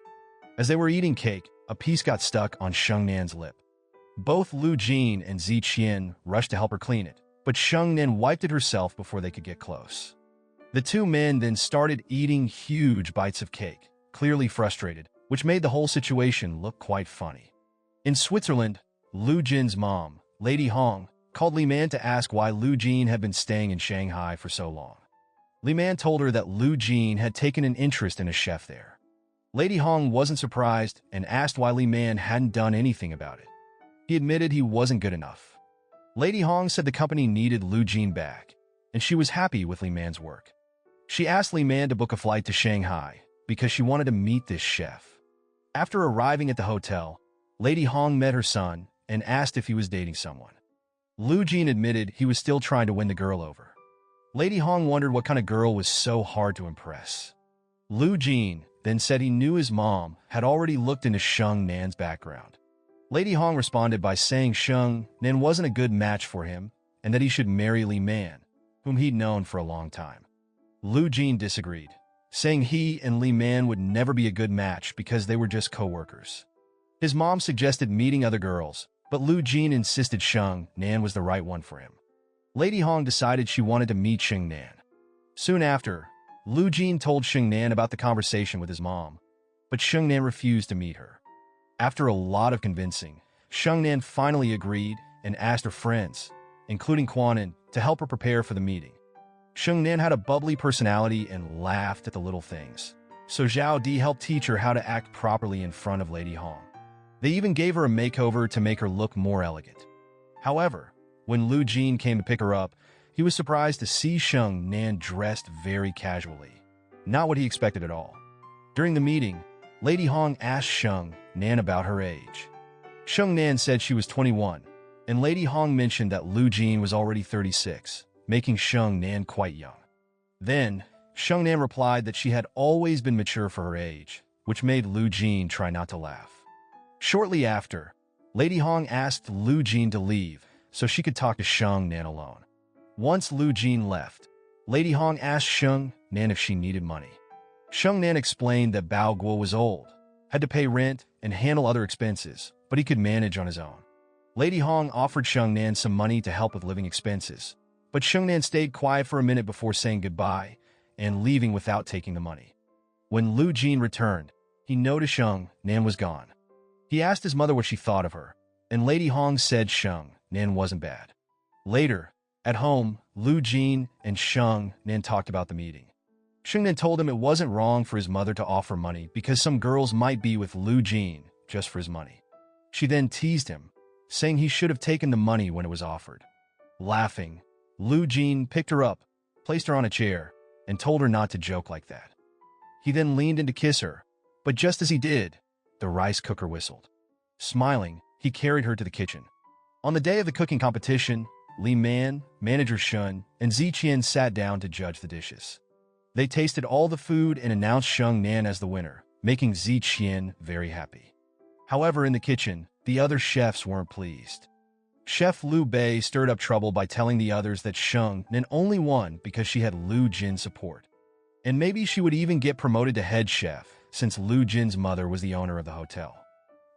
As they were eating cake, a piece got stuck on Sheng Nan's lip. Both Lu Jin and Ziqian rushed to help her clean it, but Sheng Nan wiped it herself before they could get close. The two men then started eating huge bites of cake, clearly frustrated, which made the whole situation look quite funny. In Switzerland, Lu Jin's mom, Lady Hong, called Li Man to ask why Lu Jin had been staying in Shanghai for so long. Li Man told her that Lu Jin had taken an interest in a chef there. Lady Hong wasn't surprised and asked why Li Man hadn't done anything about it. He admitted he wasn't good enough. Lady Hong said the company needed Lu Jin back, and she was happy with Li Man's work. She asked Li Man to book a flight to Shanghai because she wanted to meet this chef. After arriving at the hotel, Lady Hong met her son and asked if he was dating someone. Lu Jin admitted he was still trying to win the girl over. Lady Hong wondered what kind of girl was so hard to impress. Lu Jin then said he knew his mom had already looked into Sheng Nan's background. Lady Hong responded by saying Sheng Nan wasn't a good match for him and that he should marry Li Man, whom he'd known for a long time. Lu Jin disagreed, saying he and Li Man would never be a good match because they were just co-workers. His mom suggested meeting other girls, but Lu Jin insisted Sheng Nan was the right one for him. Lady Hong decided she wanted to meet Sheng Nan. Soon after, Lu Jin told Sheng Nan about the conversation with his mom, but Sheng Nan refused to meet her. After a lot of convincing, Sheng Nan finally agreed and asked her friends, including Quanin, to help her prepare for the meeting. Sheng Nan had a bubbly personality and laughed at the little things, so Zhao Di helped teach her how to act properly in front of Lady Hong. They even gave her a makeover to make her look more elegant. However, when Lu Jin came to pick her up, he was surprised to see Sheng Nan dressed very casually, not what he expected at all. During the meeting, Lady Hong asked Sheng Nan about her age. Sheng Nan said she was 21, and Lady Hong mentioned that Lu Jin was already 36, making Sheng Nan quite young. Then, Sheng Nan replied that she had always been mature for her age, which made Lu Jin try not to laugh. Shortly after, Lady Hong asked Lu Jin to leave so she could talk to Sheng Nan alone. Once Lu Jin left, Lady Hong asked Sheng Nan if she needed money. Sheng Nan explained that Bao Guo was old, had to pay rent and handle other expenses, but he could manage on his own. Lady Hong offered Sheng Nan some money to help with living expenses, but Sheng Nan stayed quiet for a minute before saying goodbye and leaving without taking the money. When Lu Jin returned, he noticed Sheng Nan was gone. He asked his mother what she thought of her, and Lady Hong said Sheng Nan wasn't bad. Later, at home, Lu Jin and Sheng Nan talked about the meeting. Sheng Nan told him it wasn't wrong for his mother to offer money because some girls might be with Lu Jin just for his money. She then teased him, saying he should have taken the money when it was offered. Laughing, Lu Jin picked her up, placed her on a chair, and told her not to joke like that. He then leaned in to kiss her, but just as he did, the rice cooker whistled. Smiling, he carried her to the kitchen. On the day of the cooking competition, Li Man, manager Shun, and Ziqian sat down to judge the dishes. They tasted all the food and announced Sheng Nan as the winner, making Ziqian very happy. However, in the kitchen, the other chefs weren't pleased. Chef Liu Bei stirred up trouble by telling the others that Sheng Nan only won because she had Liu Jin's support. And maybe she would even get promoted to head chef, since Liu Jin's mother was the owner of the hotel.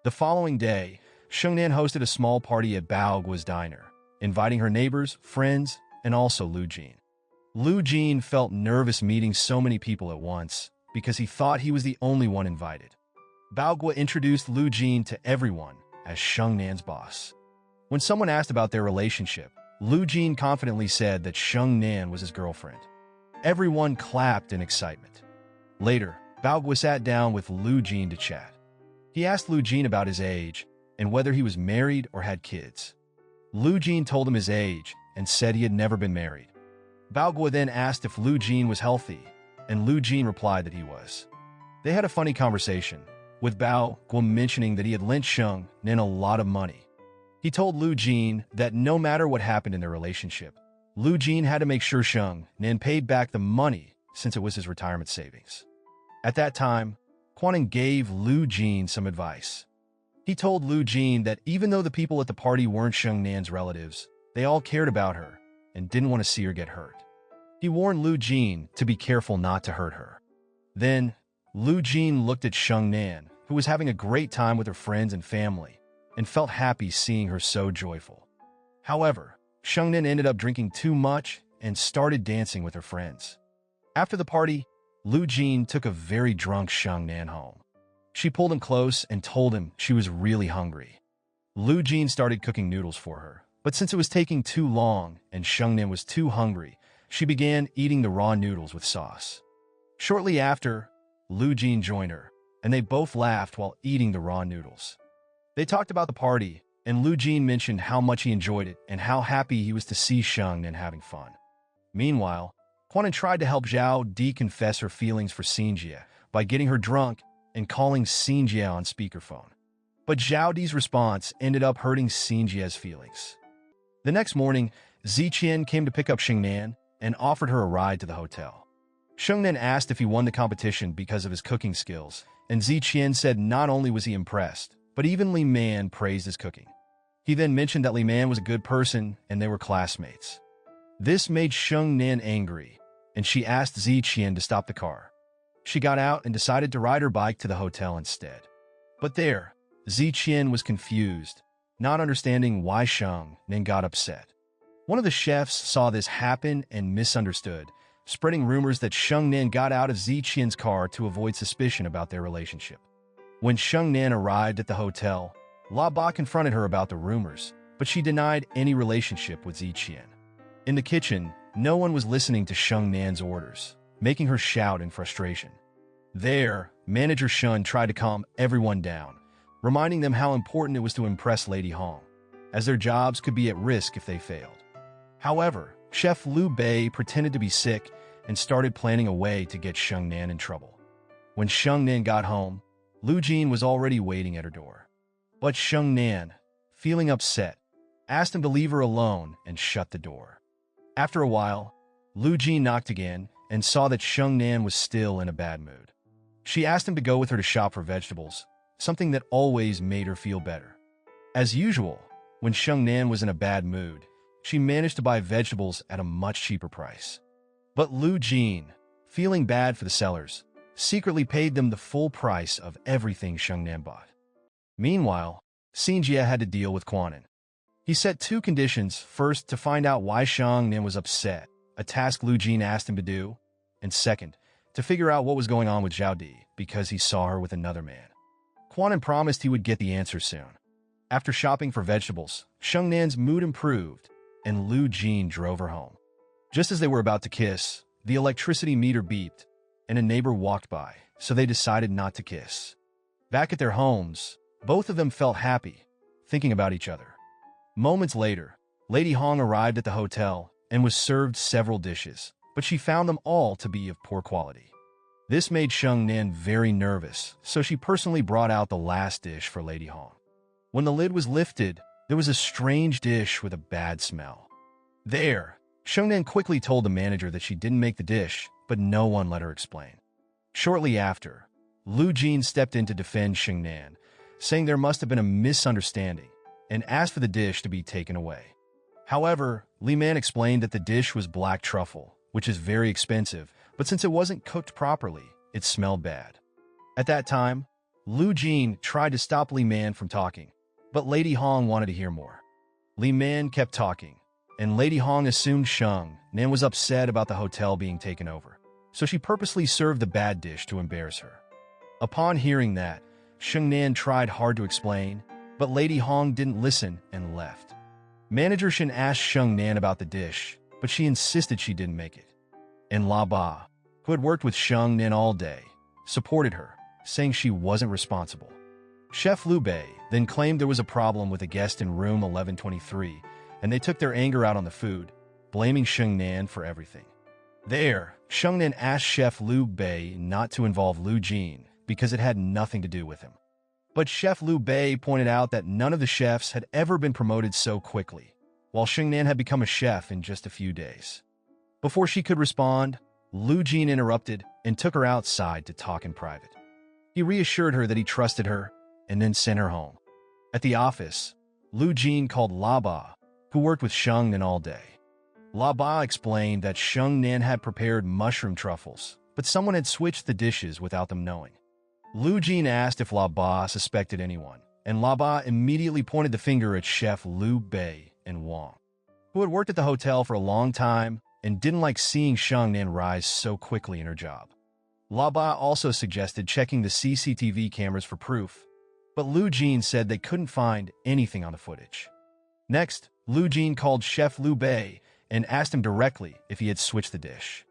The following day, Sheng Nan hosted a small party at Bao Guo's diner, inviting her neighbors, friends, and also Liu Jin. Liu Jin felt nervous meeting so many people at once because he thought he was the only one invited. Bao Guo introduced Liu Jin to everyone as Sheng Nan's boss. When someone asked about their relationship, Liu Jin confidently said that Sheng Nan was his girlfriend. Everyone clapped in excitement. Later, Bao Guo sat down with Liu Jin to chat. He asked Liu Jin about his age and whether he was married or had kids. Liu Jin told him his age and said he had never been married. Bao Guo then asked if Liu Jin was healthy, and Liu Jin replied that he was. They had a funny conversation, with Bao Guo mentioning that he had lent Sheng Nan a lot of money. He told Liu Jin that no matter what happened in their relationship, Liu Jin had to make sure Sheng Nan paid back the money since it was his retirement savings. At that time, Quan gave Liu Jin some advice. He told Liu Jin that even though the people at the party weren't Sheng Nan's relatives, they all cared about her and didn't want to see her get hurt. He warned Liu Jin to be careful not to hurt her. Then, Liu Jin looked at Sheng Nan, who was having a great time with her friends and family, and felt happy seeing her so joyful. However, Sheng Nan ended up drinking too much and started dancing with her friends. After the party, Liu Jin took a very drunk Sheng Nan home. She pulled him close and told him she was really hungry. Liu Jin started cooking noodles for her, but since it was taking too long and Sheng Nan was too hungry, she began eating the raw noodles with sauce. Shortly after, Liu Jin joined her, and they both laughed while eating the raw noodles. They talked about the party, and Liu Jin mentioned how much he enjoyed it and how happy he was to see Sheng Nan having fun. Meanwhile, Quan tried to help Zhao Di confess her feelings for Xinjie by getting her drunk and calling Xinjie on speakerphone. But Zhao Di's response ended up hurting Xinjie's feelings. The next morning, Ziqian came to pick up Sheng Nan and offered her a ride to the hotel. Sheng Nan asked if he won the competition because of his cooking skills, and Ziqian said not only was he impressed, but even Li Man praised his cooking. He then mentioned that Li Man was a good person and they were classmates. This made Sheng Nan angry, and she asked Ziqian to stop the car. She got out and decided to ride her bike to the hotel instead. But there, Ziqian was confused, not understanding why Sheng Nan got upset. One of the chefs saw this happen and misunderstood, spreading rumors that Sheng Nan got out of Ziqian's car to avoid suspicion about their relationship. When Sheng Nan arrived at the hotel, La Ba confronted her about the rumors, but she denied any relationship with Ziqian. In the kitchen, no one was listening to Sheng Nan's orders, making her shout in frustration. There, manager Shun tried to calm everyone down, reminding them how important it was to impress Lady Hong, as their jobs could be at risk if they failed. However, Chef Liu Bei pretended to be sick and started planning a way to get Sheng Nan in trouble. When Sheng Nan got home, Liu Jin was already waiting at her door. But Sheng Nan, feeling upset, asked him to leave her alone and shut the door. After a while, Liu Jin knocked again and saw that Sheng Nan was still in a bad mood. She asked him to go with her to shop for vegetables, something that always made her feel better. As usual, when Sheng Nan was in a bad mood, she managed to buy vegetables at a much cheaper price. But Liu Jin, feeling bad for the sellers, secretly paid them the full price of everything Sheng Nan bought. Meanwhile, Xinjie had to deal with Quan. He set two conditions: first, to find out why Sheng Nan was upset, a task Liu Jin asked him to do, and second, to figure out what was going on with Zhao Di because he saw her with another man. Quan promised he would get the answer soon. After shopping for vegetables, Sheng Nan's mood improved, and Liu Jin drove her home. Just as they were about to kiss, the electricity meter beeped, and a neighbor walked by, so they decided not to kiss. Back at their homes, both of them felt happy, thinking about each other. Moments later, Lady Hong arrived at the hotel and was served several dishes, but she found them all to be of poor quality. This made Sheng Nan very nervous, so she personally brought out the last dish for Lady Hong. When the lid was lifted, there was a strange dish with a bad smell. There, Sheng Nan quickly told the manager that she didn't make the dish, but no one let her explain. Shortly after, Liu Jin stepped in to defend Sheng Nan, saying there must have been a misunderstanding, and asked for the dish to be taken away. However, Li Man explained that the dish was black truffle, which is very expensive, but since it wasn't cooked properly, it smelled bad. At that time, Lu Jin tried to stop Li Man from talking, but Lady Hong wanted to hear more. Li Man kept talking, and Lady Hong assumed Sheng Nan was upset about the hotel being taken over, so she purposely served the bad dish to embarrass her. Upon hearing that, Sheng Nan tried hard to explain, but Lady Hong didn't listen and left. Manager Shen asked Sheng Nan about the dish, but she insisted she didn't make it. And La Ba, who had worked with Sheng Nan all day, supported her, saying she wasn't responsible. Chef Liu Bei then claimed there was a problem with a guest in room 1123, and they took their anger out on the food, blaming Sheng Nan for everything. There, Sheng Nan asked Chef Liu Bei not to involve Lu Jin because it had nothing to do with him. But Chef Liu Bei pointed out that none of the chefs had ever been promoted so quickly, while Sheng Nan had become a chef in just a few days. Before she could respond, Lu Jin interrupted and took her outside to talk in private. He reassured her that he trusted her and then sent her home. At the office, Lu Jin called La Ba, who worked with Sheng Nan all day. La Ba explained that Sheng Nan had prepared mushroom truffles, but someone had switched the dishes without them knowing. Lu Jin asked if La Ba suspected anyone, and La Ba immediately pointed the finger at Chef Liu Bei and Wang, who had worked at the hotel for a long time and didn't like seeing Sheng Nan rise so quickly in her job. La Ba also suggested checking the CCTV cameras for proof, but Lu Jin said they couldn't find anything on the footage. Next, Lu Jin called Chef Liu Bei and asked him directly if he had switched the dish.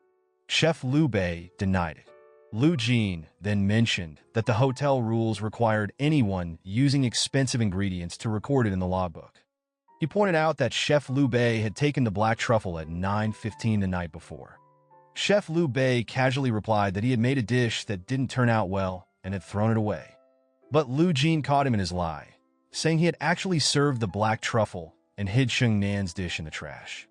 Chef Liu Bei denied it. Lu Jin then mentioned that the hotel rules required anyone using expensive ingredients to record it in the logbook. He pointed out that Chef Liu Bei had taken the black truffle at 9:15 the night before. Chef Liu Bei casually replied that he had made a dish that didn't turn out well and had thrown it away. But Lu Jin caught him in his lie, saying he had actually served the black truffle and hid Sheng Nan's dish in the trash.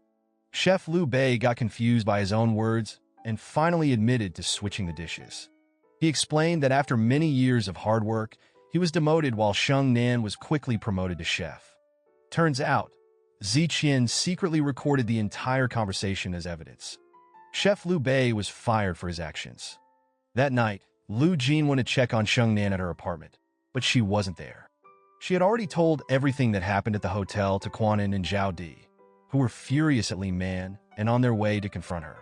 Chef Liu Bei got confused by his own words and finally admitted to switching the dishes. He explained that after many years of hard work, he was demoted while Sheng Nan was quickly promoted to chef. Turns out, Ziqian secretly recorded the entire conversation as evidence. Chef Liu Bei was fired for his actions. That night, Lu Jin went to check on Sheng Nan at her apartment, but she wasn't there. She had already told everything that happened at the hotel to Quanin and Zhao Di, who were furious at Li Man and on their way to confront her.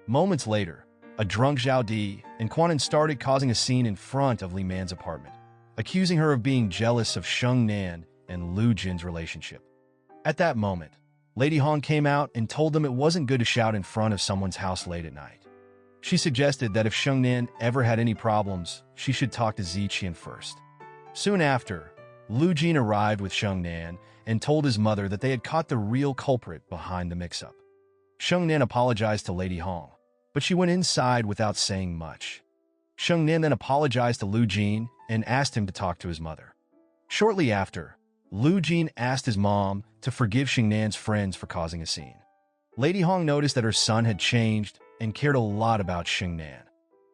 Moments later, a drunk Zhao Di and Quanin started causing a scene in front of Li Man's apartment, accusing her of being jealous of Sheng Nan and Lu Jin's relationship. At that moment, Lady Hong came out and told them it wasn't good to shout in front of someone's house late at night. She suggested that if Sheng Nan ever had any problems, she should talk to Ziqian first. Soon after, Lu Jin arrived with Sheng Nan and told his mother that they had caught the real culprit behind the mix-up. Sheng Nan apologized to Lady Hong, but she went inside without saying much. Sheng Nan then apologized to Lu Jin and asked him to talk to his mother. Shortly after, Lu Jin asked his mom to forgive Sheng Nan's friends for causing a scene. Lady Hong noticed that her son had changed and cared a lot about Sheng Nan.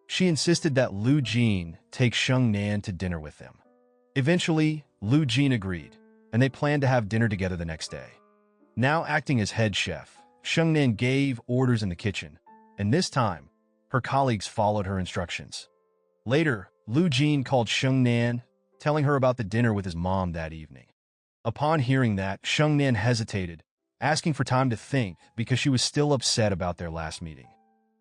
She insisted that Lu Jin take Sheng Nan to dinner with them. Eventually, Lu Jin agreed, and they planned to have dinner together the next day. Now acting as head chef, Sheng Nan gave orders in the kitchen, and this time, her colleagues followed her instructions. Later, Lu Jin called Sheng Nan, telling her about the dinner with his mom that evening. Upon hearing that, Sheng Nan hesitated, asking for time to think because she was still upset about their last meeting.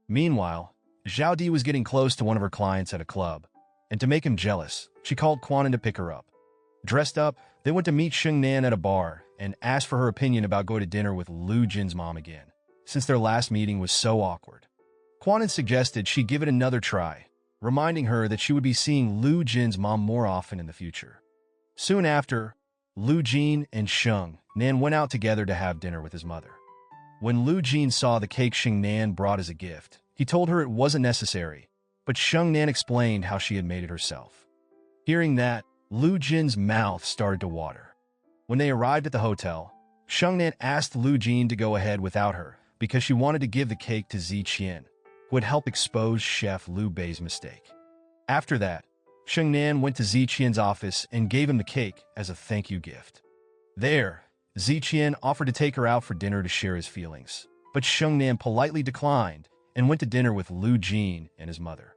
Meanwhile, Zhao Di was getting close to one of her clients at a club, and to make him jealous, she called Quanin to pick her up. Dressed up, they went to meet Sheng Nan at a bar and asked for her opinion about going to dinner with Lu Jin's mom again, since their last meeting was so awkward. Quanin suggested she give it another try, reminding her that she would be seeing Lu Jin's mom more often in the future. Soon after, Lu Jin and Sheng Nan went out together to have dinner with his mother. When Lu Jin saw the cake Sheng Nan brought as a gift, he told her it wasn't necessary, but Sheng Nan explained how she had made it herself. Hearing that, Lu Jin's mouth started to water. When they arrived at the hotel, Sheng Nan asked Lu Jin to go ahead without her because she wanted to give the cake to Ziqian, who would help expose Chef Liu Bei's mistake. After that, Sheng Nan went to Ziqian's office and gave him the cake as a thank you gift. There, Ziqian offered to take her out for dinner to share his feelings, but Sheng Nan politely declined and went to dinner with Lu Jin and his mother.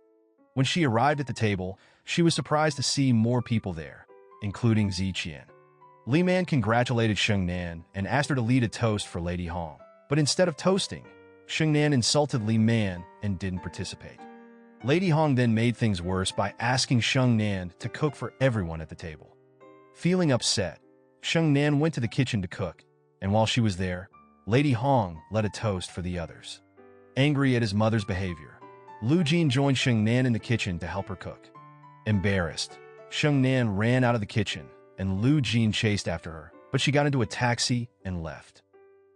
When she arrived at the table, she was surprised to see more people there, including Ziqian. Li Man congratulated Sheng Nan and asked her to lead a toast for Lady Hong, but instead of toasting, Sheng Nan insulted Li Man and didn't participate. Lady Hong then made things worse by asking Sheng Nan to cook for everyone at the table. Feeling upset, Sheng Nan went to the kitchen to cook, and while she was there, Lady Hong led a toast for the others. Angry at his mother's behavior, Lu Jin joined Sheng Nan in the kitchen to help her cook. Embarrassed, Sheng Nan ran out of the kitchen, and Lu Jin chased after her, but she got into a taxi and left.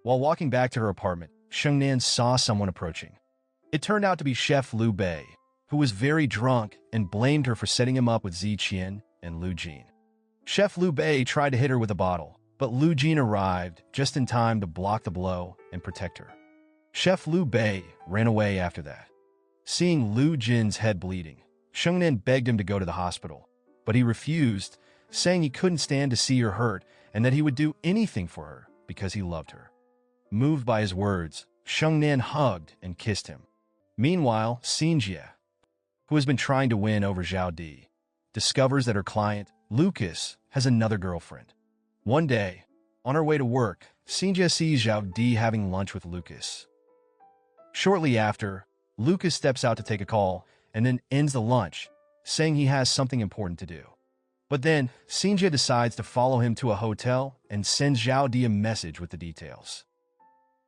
While walking back to her apartment, Sheng Nan saw someone approaching. It turned out to be Chef Liu Bei, who was very drunk and blamed her for setting him up with Ziqian and Lu Jin. Chef Liu Bei tried to hit her with a bottle, but Lu Jin arrived just in time to block the blow and protect her. Chef Liu Bei ran away after that. Seeing Lu Jin's head bleeding, Sheng Nan begged him to go to the hospital, but he refused, saying he couldn't stand to see her hurt and that he would do anything for her because he loved her. Moved by his words, Sheng Nan hugged and kissed him. Meanwhile, Xinjie, who has been trying to win over Zhao Di, discovers that her client, Lucas, has another girlfriend. One day, on her way to work, Xinjie sees Zhao Di having lunch with Lucas. Shortly after, Lucas steps out to take a call and then ends the lunch, saying he has something important to do. But then, Xinjie decides to follow him to a hotel and sends Zhao Di a message with the details.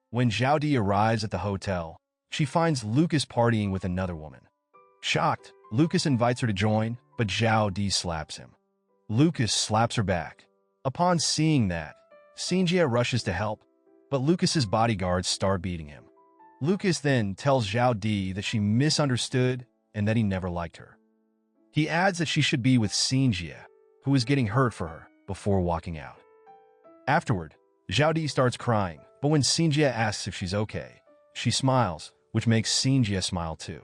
When Zhao Di arrives at the hotel, she finds Lucas partying with another woman. Shocked, Lucas invites her to join, but Zhao Di slaps him. Lucas slaps her back. Upon seeing that, Xinjie rushes to help, but Lucas's bodyguards start beating him. Lucas then tells Zhao Di that she misunderstood and that he never liked her. He adds that she should be with Xinjie, who is getting hurt for her, before walking out. Afterward, Zhao Di starts crying, but when Xinjie asks if she's okay, she smiles, which makes Xinjie smile too.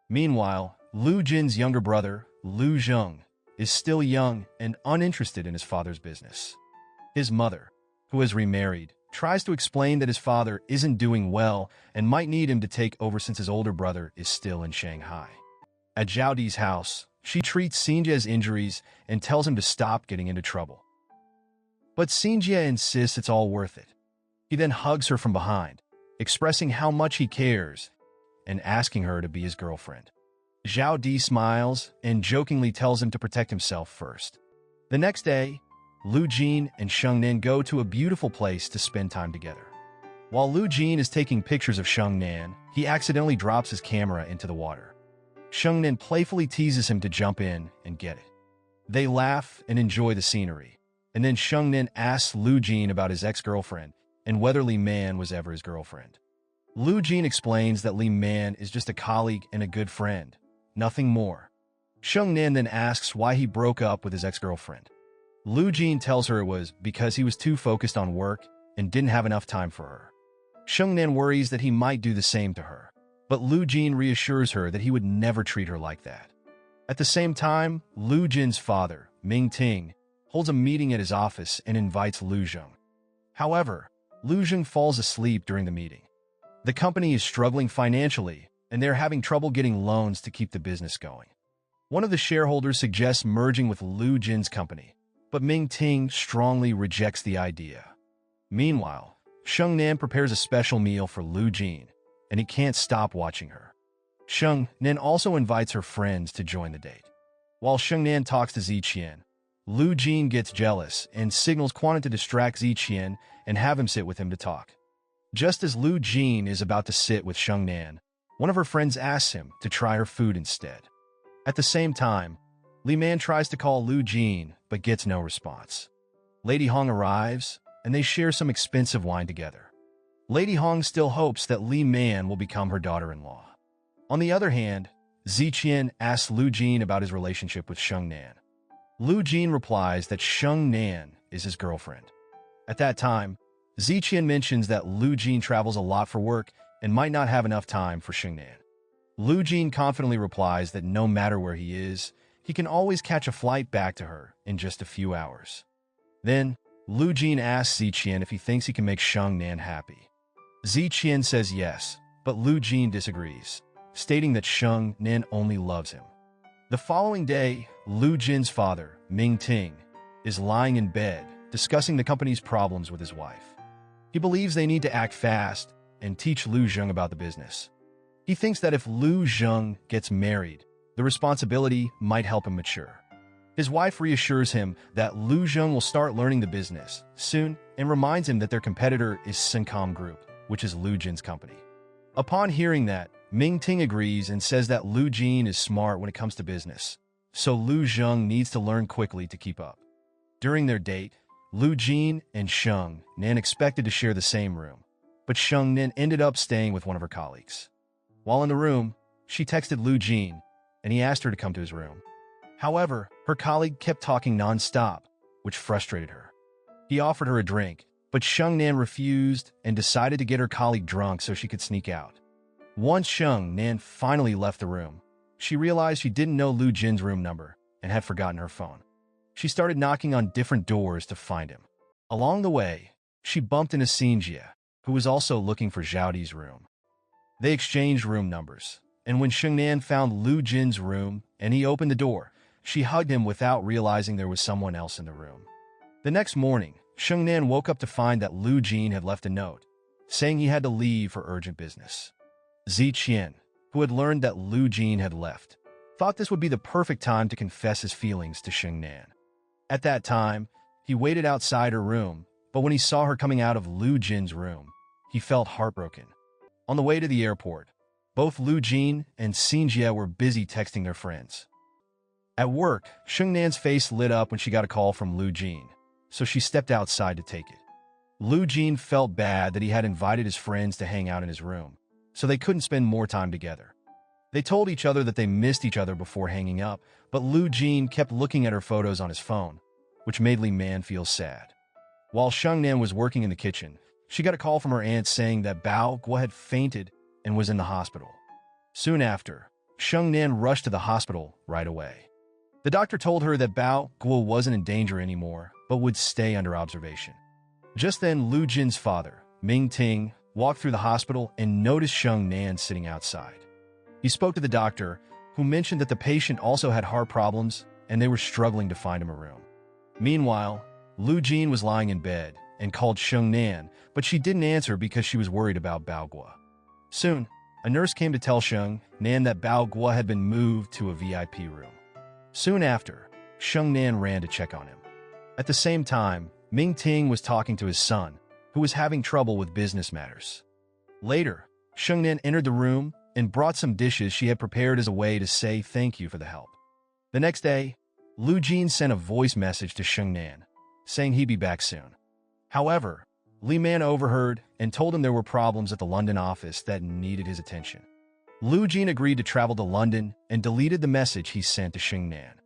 Meanwhile, Lu Jin's younger brother, Lu Zheng, is still young and uninterested in his father's business. His mother, who has remarried, tries to explain that his father isn't doing well and might need him to take over since his older brother is still in Shanghai. At Zhao Di's house, she treats Xinjie's injuries and tells him to stop getting into trouble. But Xinjie insists it's all worth it. He then hugs her from behind, expressing how much he cares and asking her to be his girlfriend. Zhao Di smiles and jokingly tells him to protect himself first. The next day, Lu Jin and Sheng Nan go to a beautiful place to spend time together. While Lu Jin is taking pictures of Sheng Nan, he accidentally drops his camera into the water. Sheng Nan playfully teases him to jump in and get it. They laugh and enjoy the scenery, and then Sheng Nan asks Lu Jin about his ex-girlfriend and whether Li Man was ever his girlfriend. Lu Jin explains that Li Man is just a colleague and a good friend, nothing more. Sheng Nan then asks why he broke up with his ex-girlfriend. Lu Jin tells her it was because he was too focused on work and didn't have enough time for her. Sheng Nan worries that he might do the same to her, but Lu Jin reassures her that he would never treat her like that. At the same time, Lu Jin's father, Ming Ting, holds a meeting at his office and invites Lu Zheng. However, Lu Zheng falls asleep during the meeting. The company is struggling financially, and they're having trouble getting loans to keep the business going. One of the shareholders suggests merging with Lu Jin's company, but Ming Ting strongly rejects the idea. Meanwhile, Sheng Nan prepares a special meal for Lu Jin, and he can't stop watching her. Sheng Nan also invites her friends to join the date. While Sheng Nan talks to Ziqian, Lu Jin gets jealous and signals Quan to distract Ziqian and have him sit with him to talk. Just as Lu Jin is about to sit with Sheng Nan, one of her friends asks him to try her food instead. At the same time, Li Man tries to call Lu Jin, but gets no response. Lady Hong arrives, and they share some expensive wine together. Lady Hong still hopes that Li Man will become her daughter-in-law. On the other hand, Ziqian asks Lu Jin about his relationship with Sheng Nan. Lu Jin replies that Sheng Nan is his girlfriend. At that time, Ziqian mentions that Lu Jin travels a lot for work and might not have enough time for Sheng Nan. Lu Jin confidently replies that no matter where he is, he can always catch a flight back to her in just a few hours. Then, Lu Jin asks Ziqian if he thinks he can make Sheng Nan happy. Ziqian says yes, but Lu Jin disagrees, stating that Sheng Nan only loves him. The following day, Lu Jin's father, Ming Ting, is lying in bed, discussing the company's problems with his wife. He believes they need to act fast and teach Lu Zheng about the business. He thinks that if Lu Zheng gets married, the responsibility might help him mature. His wife reassures him that Lu Zheng will start learning the business soon and reminds him that their competitor is Sincom Group, which is Lu Jin's company. Upon hearing that, Ming Ting agrees and says that Lu Jin is smart when it comes to business, so Lu Zheng needs to learn quickly to keep up. During their date, Lu Jin and Sheng Nan expected to share the same room, but Sheng Nan ended up staying with one of her colleagues. While in the room, she texted Lu Jin, and he asked her to come to his room. However, her colleague kept talking non-stop, which frustrated her. He offered her a drink, but Sheng Nan refused and decided to get her colleague drunk so she could sneak out. Once Sheng Nan finally left the room, she realized she didn't know Lu Jin's room number and had forgotten her phone. She started knocking on different doors to find him. Along the way, she bumped into Xinjie, who was also looking for Zhao Di's room. They exchanged room numbers, and when Sheng Nan found Lu Jin's room and he opened the door, she hugged him without realizing there was someone else in the room. The next morning, Sheng Nan woke up to find that Lu Jin had left a note, saying he had to leave for urgent business. Ziqian, who had learned that Lu Jin had left, thought this would be the perfect time to confess his feelings to Sheng Nan. At that time, he waited outside her room, but when he saw her coming out of Lu Jin's room, he felt heartbroken. On the way to the airport, both Lu Jin and Xinjie were busy texting their friends. At work, Sheng Nan's face lit up when she got a call from Lu Jin, so she stepped outside to take it. Lu Jin felt bad that he had invited his friends to hang out in his room, so they couldn't spend more time together. They told each other that they missed each other before hanging up, but Lu Jin kept looking at her photos on his phone, which made Li Man feel sad. While Sheng Nan was working in the kitchen, she got a call from her aunt saying that Bao Guo had fainted and was in the hospital. Soon after, Sheng Nan rushed to the hospital right away. The doctor told her that Bao Guo wasn't in danger anymore, but would stay under observation. Just then, Lu Jin's father, Ming Ting, walked through the hospital and noticed Sheng Nan sitting outside. He spoke to the doctor, who mentioned that the patient also had heart problems and they were struggling to find him a room. Meanwhile, Lu Jin was lying in bed and called Sheng Nan, but she didn't answer because she was worried about Bao Guo. Soon, a nurse came to tell Sheng Nan that Bao Guo had been moved to a VIP room. Soon after, Sheng Nan ran to check on him. At the same time, Ming Ting was talking to his son, who was having trouble with business matters. Later, Sheng Nan entered the room and brought some dishes she had prepared as a way to say thank you for the help. The next day, Lu Jin sent a voice message to Sheng Nan, saying he'd be back soon. However, Li Man overheard and told him there were problems at the London office that needed his attention. Lu Jin agreed to travel to London and deleted the message he sent to Sheng Nan.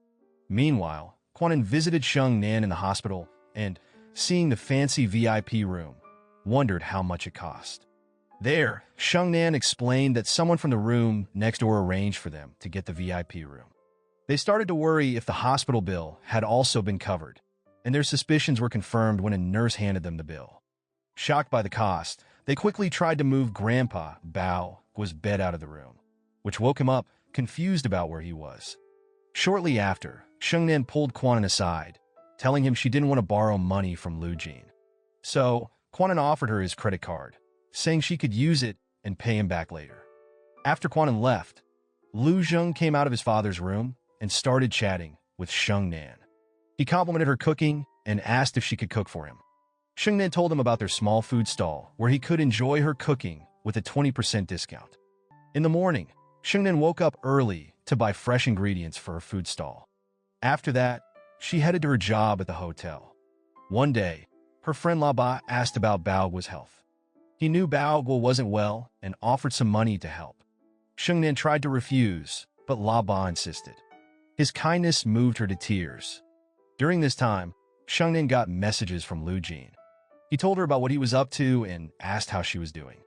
Meanwhile, Quan visited Sheng Nan in the hospital and, seeing the fancy VIP room, wondered how much it cost. There, Sheng Nan explained that someone from the room next door arranged for them to get the VIP room. They started to worry if the hospital bill had also been covered, and their suspicions were confirmed when a nurse handed them the bill. Shocked by the cost, they quickly tried to move Grandpa Bao Guo's bed out of the room, which woke him up, confused about where he was. Shortly after, Sheng Nan pulled Quan aside, telling him she didn't want to borrow money from Lu Jin. So, Quan offered her his credit card, saying she could use it and pay him back later. After Quan left, Lu Zheng came out of his father's room and started chatting with Sheng Nan. He complimented her cooking and asked if she could cook for him. Sheng Nan told him about their small food stall where he could enjoy her cooking with a 20% discount. In the morning, Sheng Nan woke up early to buy fresh ingredients for her food stall. After that, she headed to her job at the hotel. One day, her friend La Ba asked about Bao Guo's health. He knew Bao Guo wasn't well and offered some money to help. Sheng Nan tried to refuse, but La Ba insisted. His kindness moved her to tears. During this time, Sheng Nan got messages from Lu Jin. He told her about what he was up to and asked how she was doing.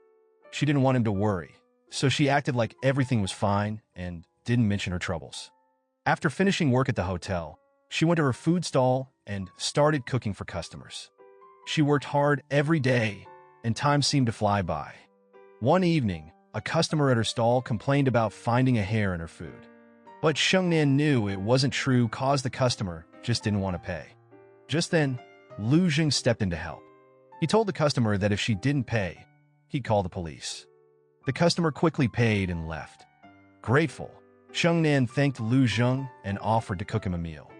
She didn't want him to worry, so she acted like everything was fine and didn't mention her troubles. After finishing work at the hotel, she went to her food stall and started cooking for customers. She worked hard every day, and time seemed to fly by. One evening, a customer at her stall complained about finding a hair in her food. But Sheng Nan knew it wasn't true cause the customer just didn't want to pay. Just then, Lu Jing stepped in to help. He told the customer that if she didn't pay, he'd call the police. The customer quickly paid and left. Grateful, Sheng Nan thanked Lu Jing and offered to cook him a meal.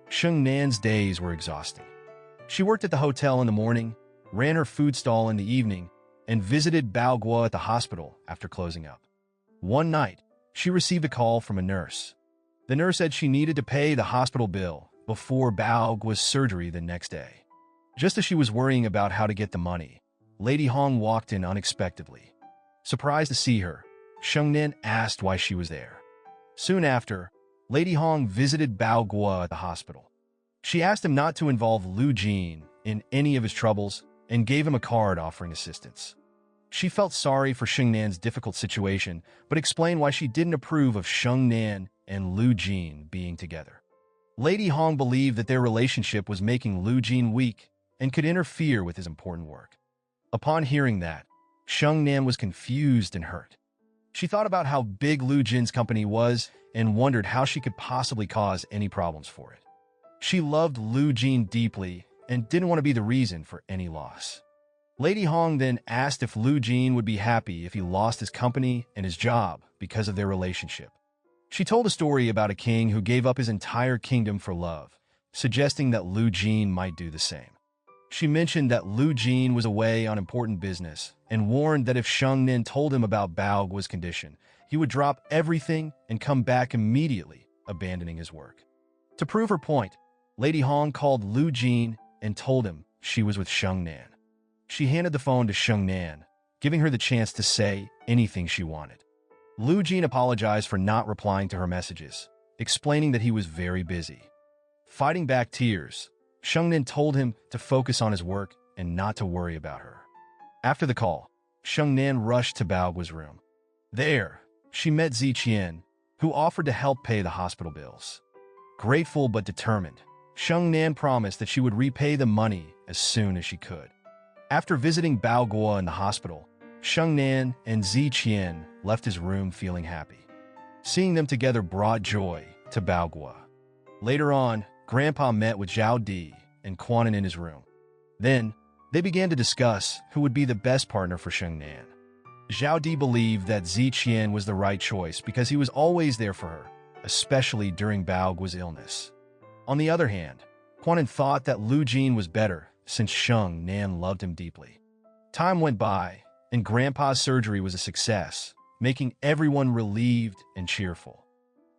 Sheng Nan's days were exhausting. She worked at the hotel in the morning, ran her food stall in the evening, and visited Bao Guo at the hospital after closing up. One night, she received a call from a nurse. The nurse said she needed to pay the hospital bill before Bao Guo's surgery the next day. Just as she was worrying about how to get the money, Lady Hong walked in unexpectedly. Surprised to see her, Sheng Nan asked why she was there. Soon after, Lady Hong visited Bao Guo at the hospital. She asked him not to involve Lu Jing in any of his troubles and gave him a card offering assistance. She felt sorry for Sheng Nan's difficult situation, but explained why she didn't approve of Sheng Nan and Lu Jing being together. Lady Hong believed that their relationship was making Lu Jing weak and could interfere with his important work. Upon hearing that, Sheng Nan was confused and hurt. She thought about how big Lu Jing's company was and wondered how she could possibly cause any problems for it. She loved Lu Jing deeply and didn't want to be the reason for any loss. Lady Hong then asked if Lu Jing would be happy if he lost his company and his job because of their relationship. She told a story about a king who gave up his entire kingdom for love, suggesting that Lu Jing might do the same. She mentioned that Lu Jing was away on important business and warned that if Sheng Nan told him about Bao Guo's condition, he would drop everything and come back immediately, abandoning his work. To prove her point, Lady Hong called Lu Jing and told him she was with Sheng Nan. She handed the phone to Sheng Nan, giving her the chance to say anything she wanted. Lu Jing apologized for not replying to her messages, explaining that he was very busy. Fighting back tears, Sheng Nan told him to focus on his work and not to worry about her. After the call, Sheng Nan rushed to Bao Guo's room. There, she met Zi Qian, who offered to help pay the hospital bills. Grateful but determined, Sheng Nan promised that she would repay the money as soon as she could. After visiting Bao Guo in the hospital, Sheng Nan and Zi Qian left his room feeling happy. Seeing them together brought joy to Bao Guo. Later on, Grandpa met with Zhao Di and Quan in his room. Then, they began to discuss who would be the best partner for Sheng Nan. Zhao Di believed that Zi Qian was the right choice because he was always there for her, especially during Bao Guo's illness. On the other hand, Quan thought that Lu Jing was better since Sheng Nan loved him deeply. Time went by, and Grandpa's surgery was a success, making everyone relieved and cheerful.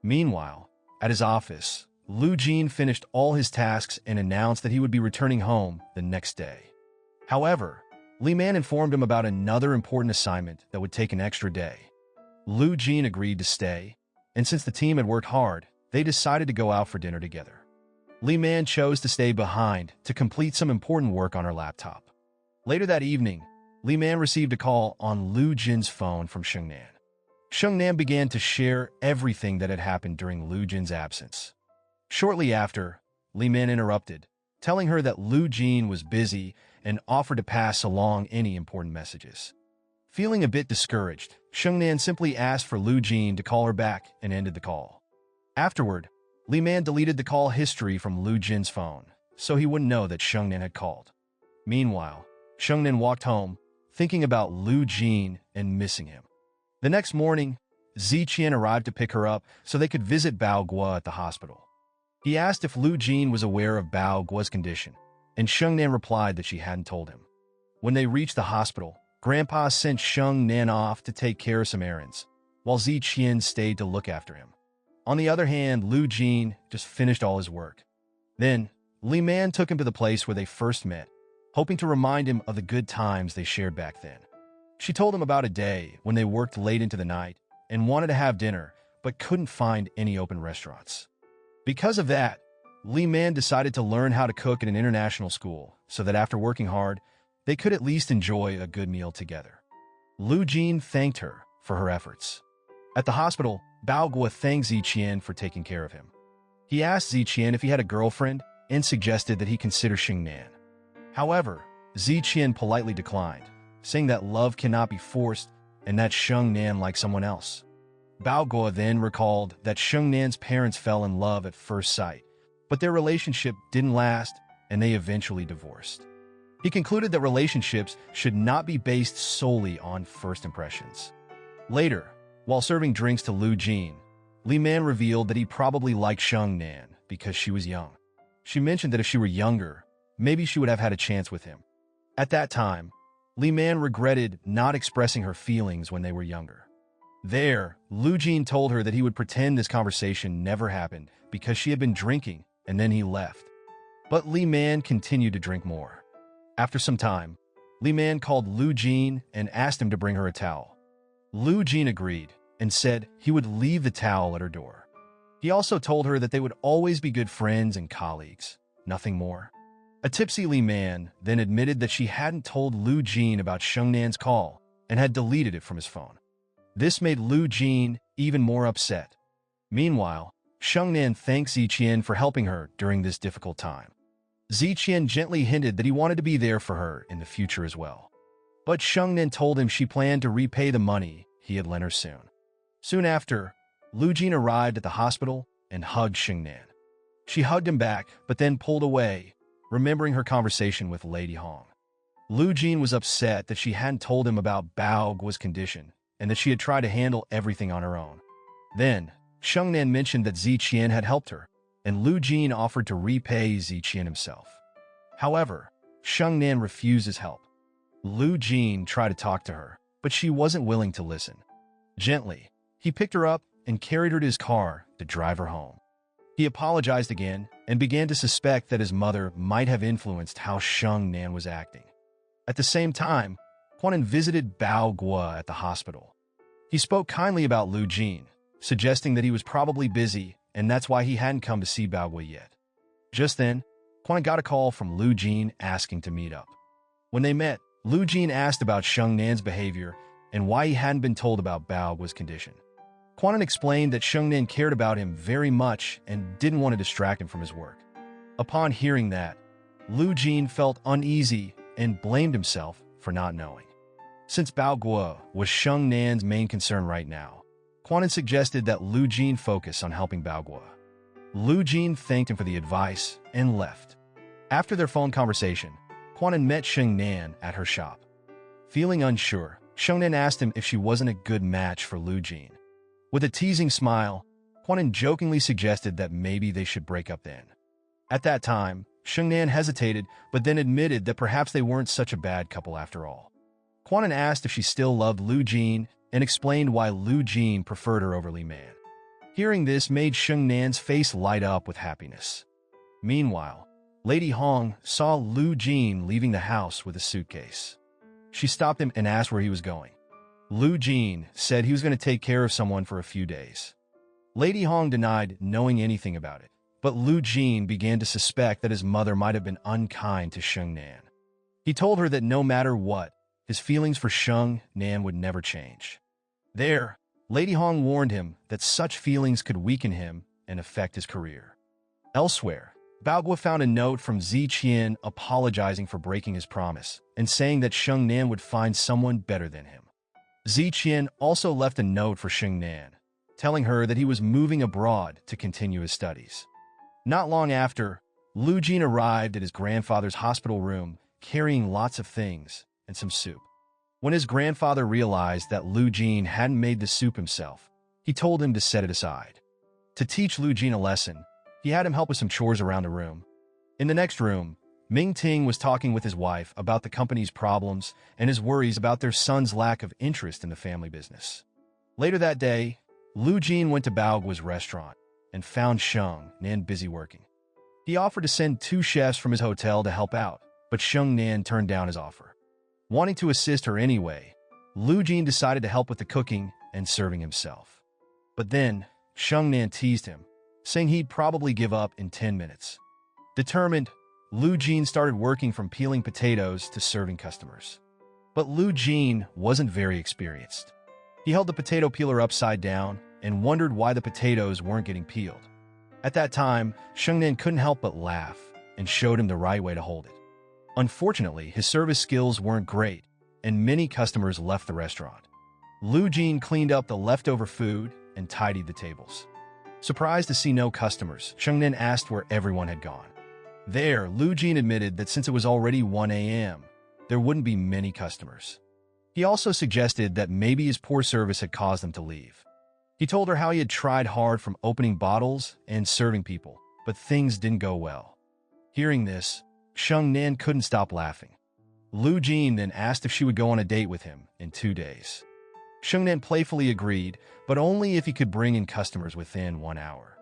Meanwhile, at his office, Lu Jing finished all his tasks and announced that he would be returning home the next day. However, Li Man informed him about another important assignment that would take an extra day. Lu Jing agreed to stay, and since the team had worked hard, they decided to go out for dinner together. Li Man chose to stay behind to complete some important work on her laptop. Later that evening, Li Man received a call on Lu Jing's phone from Sheng Nan. Sheng Nan began to share everything that had happened during Lu Jing's absence. Shortly after, Li Man interrupted, telling her that Lu Jing was busy and offered to pass along any important messages. Feeling a bit discouraged, Sheng Nan simply asked for Lu Jing to call her back and ended the call. Afterward, Li Man deleted the call history from Lu Jing's phone, so he wouldn't know that Sheng Nan had called. Meanwhile, Sheng Nan walked home, thinking about Lu Jing and missing him. The next morning, Zi Qian arrived to pick her up so they could visit Bao Guo at the hospital. He asked if Lu Jing was aware of Bao Guo's condition, and Sheng Nan replied that she hadn't told him. When they reached the hospital, Grandpa sent Sheng Nan off to take care of some errands, while Zi Qian stayed to look after him. On the other hand, Lu Jing just finished all his work. Then, Li Man took him to the place where they first met, hoping to remind him of the good times they shared back then. She told him about a day when they worked late into the night and wanted to have dinner, but couldn't find any open restaurants. Because of that, Li Man decided to learn how to cook at an international school so that after working hard, they could at least enjoy a good meal together. Lu Jing thanked her for her efforts. At the hospital, Bao Guo thanked Zi Qian for taking care of him. He asked Zi Qian if he had a girlfriend and suggested that he consider Sheng Nan. However, Ziqian politely declined, saying that love cannot be forced and that Sheng Nan liked someone else. Bao Guo then recalled that Sheng Nan's parents fell in love at first sight, but their relationship didn't last and they eventually divorced. He concluded that relationships should not be based solely on first impressions. Later, while serving drinks to Lu Jin, Li Man revealed that he probably liked Sheng Nan because she was young. She mentioned that if she were younger, maybe she would have had a chance with him. At that time, Li Man regretted not expressing her feelings when they were younger. There, Lu Jin told her that he would pretend this conversation never happened because she had been drinking and then he left. But Li Man continued to drink more. After some time, Li Man called Lu Jin and asked him to bring her a towel. Lu Jin agreed and said he would leave the towel at her door. He also told her that they would always be good friends and colleagues, nothing more. A tipsy Li Man then admitted that she hadn't told Lu Jin about Sheng Nan's call and had deleted it from his phone. This made Lu Jin even more upset. Meanwhile, Sheng Nan thanked Ziqian for helping her during this difficult time. Ziqian gently hinted that he wanted to be there for her in the future as well. But Sheng Nan told him she planned to repay the money he had lent her soon. Soon after, Lu Jin arrived at the hospital and hugged Sheng Nan. She hugged him back, but then pulled away, remembering her conversation with Lady Hong. Lu Jin was upset that she hadn't told him about Bao Guo's condition and that she had tried to handle everything on her own. Then, Sheng Nan mentioned that Ziqian had helped her, and Lu Jin offered to repay Ziqian himself. However, Sheng Nan refused his help. Lu Jin tried to talk to her, but she wasn't willing to listen. Gently, he picked her up and carried her to his car to drive her home. He apologized again and began to suspect that his mother might have influenced how Sheng Nan was acting. At the same time, Quan visited Bao Guo at the hospital. He spoke kindly about Lu Jin, suggesting that he was probably busy and that's why he hadn't come to see Bao Guo yet. Just then, Quan got a call from Lu Jin asking to meet up. When they met, Lu Jin asked about Sheng Nan's behavior and why he hadn't been told about Bao Guo's condition. Quan explained that Sheng Nan cared about him very much and didn't want to distract him from his work. Upon hearing that, Lu Jin felt uneasy and blamed himself for not knowing. Since Bao Guo was Sheng Nan's main concern right now, Quan suggested that Lu Jin focus on helping Bao Guo. Lu Jin thanked him for the advice and left. After their phone conversation, Quan met Sheng Nan at her shop. Feeling unsure, Sheng Nan asked him if she wasn't a good match for Lu Jin. With a teasing smile, Quan jokingly suggested that maybe they should break up then. At that time, Sheng Nan hesitated but then admitted that perhaps they weren't such a bad couple after all. Quan asked if she still loved Lu Jin and explained why Lu Jin preferred her over Li Man. Hearing this made Sheng Nan's face light up with happiness. Meanwhile, Lady Hong saw Lu Jin leaving the house with a suitcase. She stopped him and asked where he was going. Lu Jin said he was going to take care of someone for a few days. Lady Hong denied knowing anything about it, but Lu Jin began to suspect that his mother might have been unkind to Sheng Nan. He told her that no matter what, his feelings for Sheng Nan would never change. There, Lady Hong warned him that such feelings could weaken him and affect his career. Elsewhere, Bao Guo found a note from Ziqian apologizing for breaking his promise and saying that Sheng Nan would find someone better than him. Ziqian also left a note for Sheng Nan, telling her that he was moving abroad to continue his studies. Not long after, Lu Jin arrived at his grandfather's hospital room carrying lots of things and some soup. When his grandfather realized that Lu Jin hadn't made the soup himself, he told him to set it aside. To teach Lu Jin a lesson, he had him help with some chores around the room. In the next room, Ming Ting was talking with his wife about the company's problems and his worries about their son's lack of interest in the family business. Later that day, Lu Jin went to Bao Guo's restaurant and found Sheng Nan busy working. He offered to send 2 chefs from his hotel to help out, but Sheng Nan turned down his offer. Wanting to assist her anyway, Lu Jin decided to help with the cooking and serving himself. But then, Sheng Nan teased him, saying he'd probably give up in 10 minutes. Determined, Lu Jin started working from peeling potatoes to serving customers. But Lu Jin wasn't very experienced. He held the potato peeler upside down and wondered why the potatoes weren't getting peeled. At that time, Sheng Nan couldn't help but laugh and showed him the right way to hold it. Unfortunately, his service skills weren't great, and many customers left the restaurant. Lu Jin cleaned up the leftover food and tidied the tables. Surprised to see no customers, Sheng Nan asked where everyone had gone. There, Lu Jin admitted that since it was already 1 a.m., there wouldn't be many customers. He also suggested that maybe his poor service had caused them to leave. He told her how he had tried hard from opening bottles and serving people, but things didn't go well. Hearing this, Sheng Nan couldn't stop laughing. Lu Jin then asked if she would go on a date with him in 2 days. Sheng Nan playfully agreed, but only if he could bring in customers within 1 hour.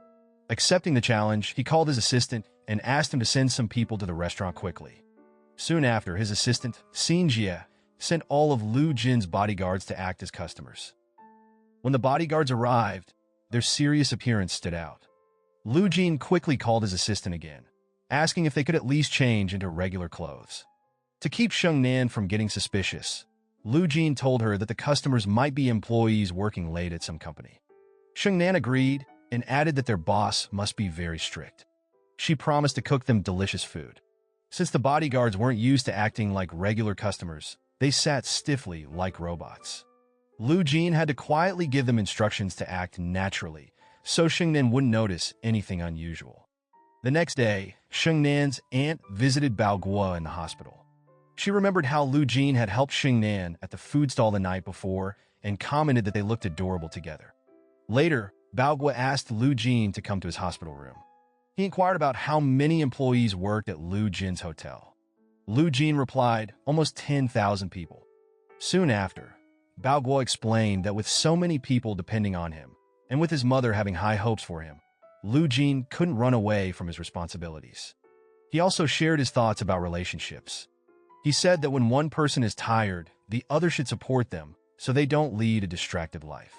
Accepting the challenge, he called his assistant and asked him to send some people to the restaurant quickly. Soon after, his assistant, Xinjie, sent all of Lu Jin's bodyguards to act as customers. When the bodyguards arrived, their serious appearance stood out. Lu Jin quickly called his assistant again, asking if they could at least change into regular clothes. To keep Sheng Nan from getting suspicious, Lu Jin told her that the customers might be employees working late at some company. Sheng Nan agreed and added that their boss must be very strict. She promised to cook them delicious food. Since the bodyguards weren't used to acting like regular customers, they sat stiffly like robots. Lu Jin had to quietly give them instructions to act naturally, so Sheng Nan wouldn't notice anything unusual. The next day, Sheng Nan's aunt visited Bao Guo in the hospital. She remembered how Lu Jin had helped Sheng Nan at the food stall the night before and commented that they looked adorable together. Later, Bao Guo asked Lu Jin to come to his hospital room. He inquired about how many employees worked at Lu Jin's hotel. Lu Jin replied, almost 10,000 people. Soon after, Bao Guo explained that with so many people depending on him, and with his mother having high hopes for him, Lu Jin couldn't run away from his responsibilities. He also shared his thoughts about relationships. He said that when one person is tired, the other should support them so they don't lead a distracted life.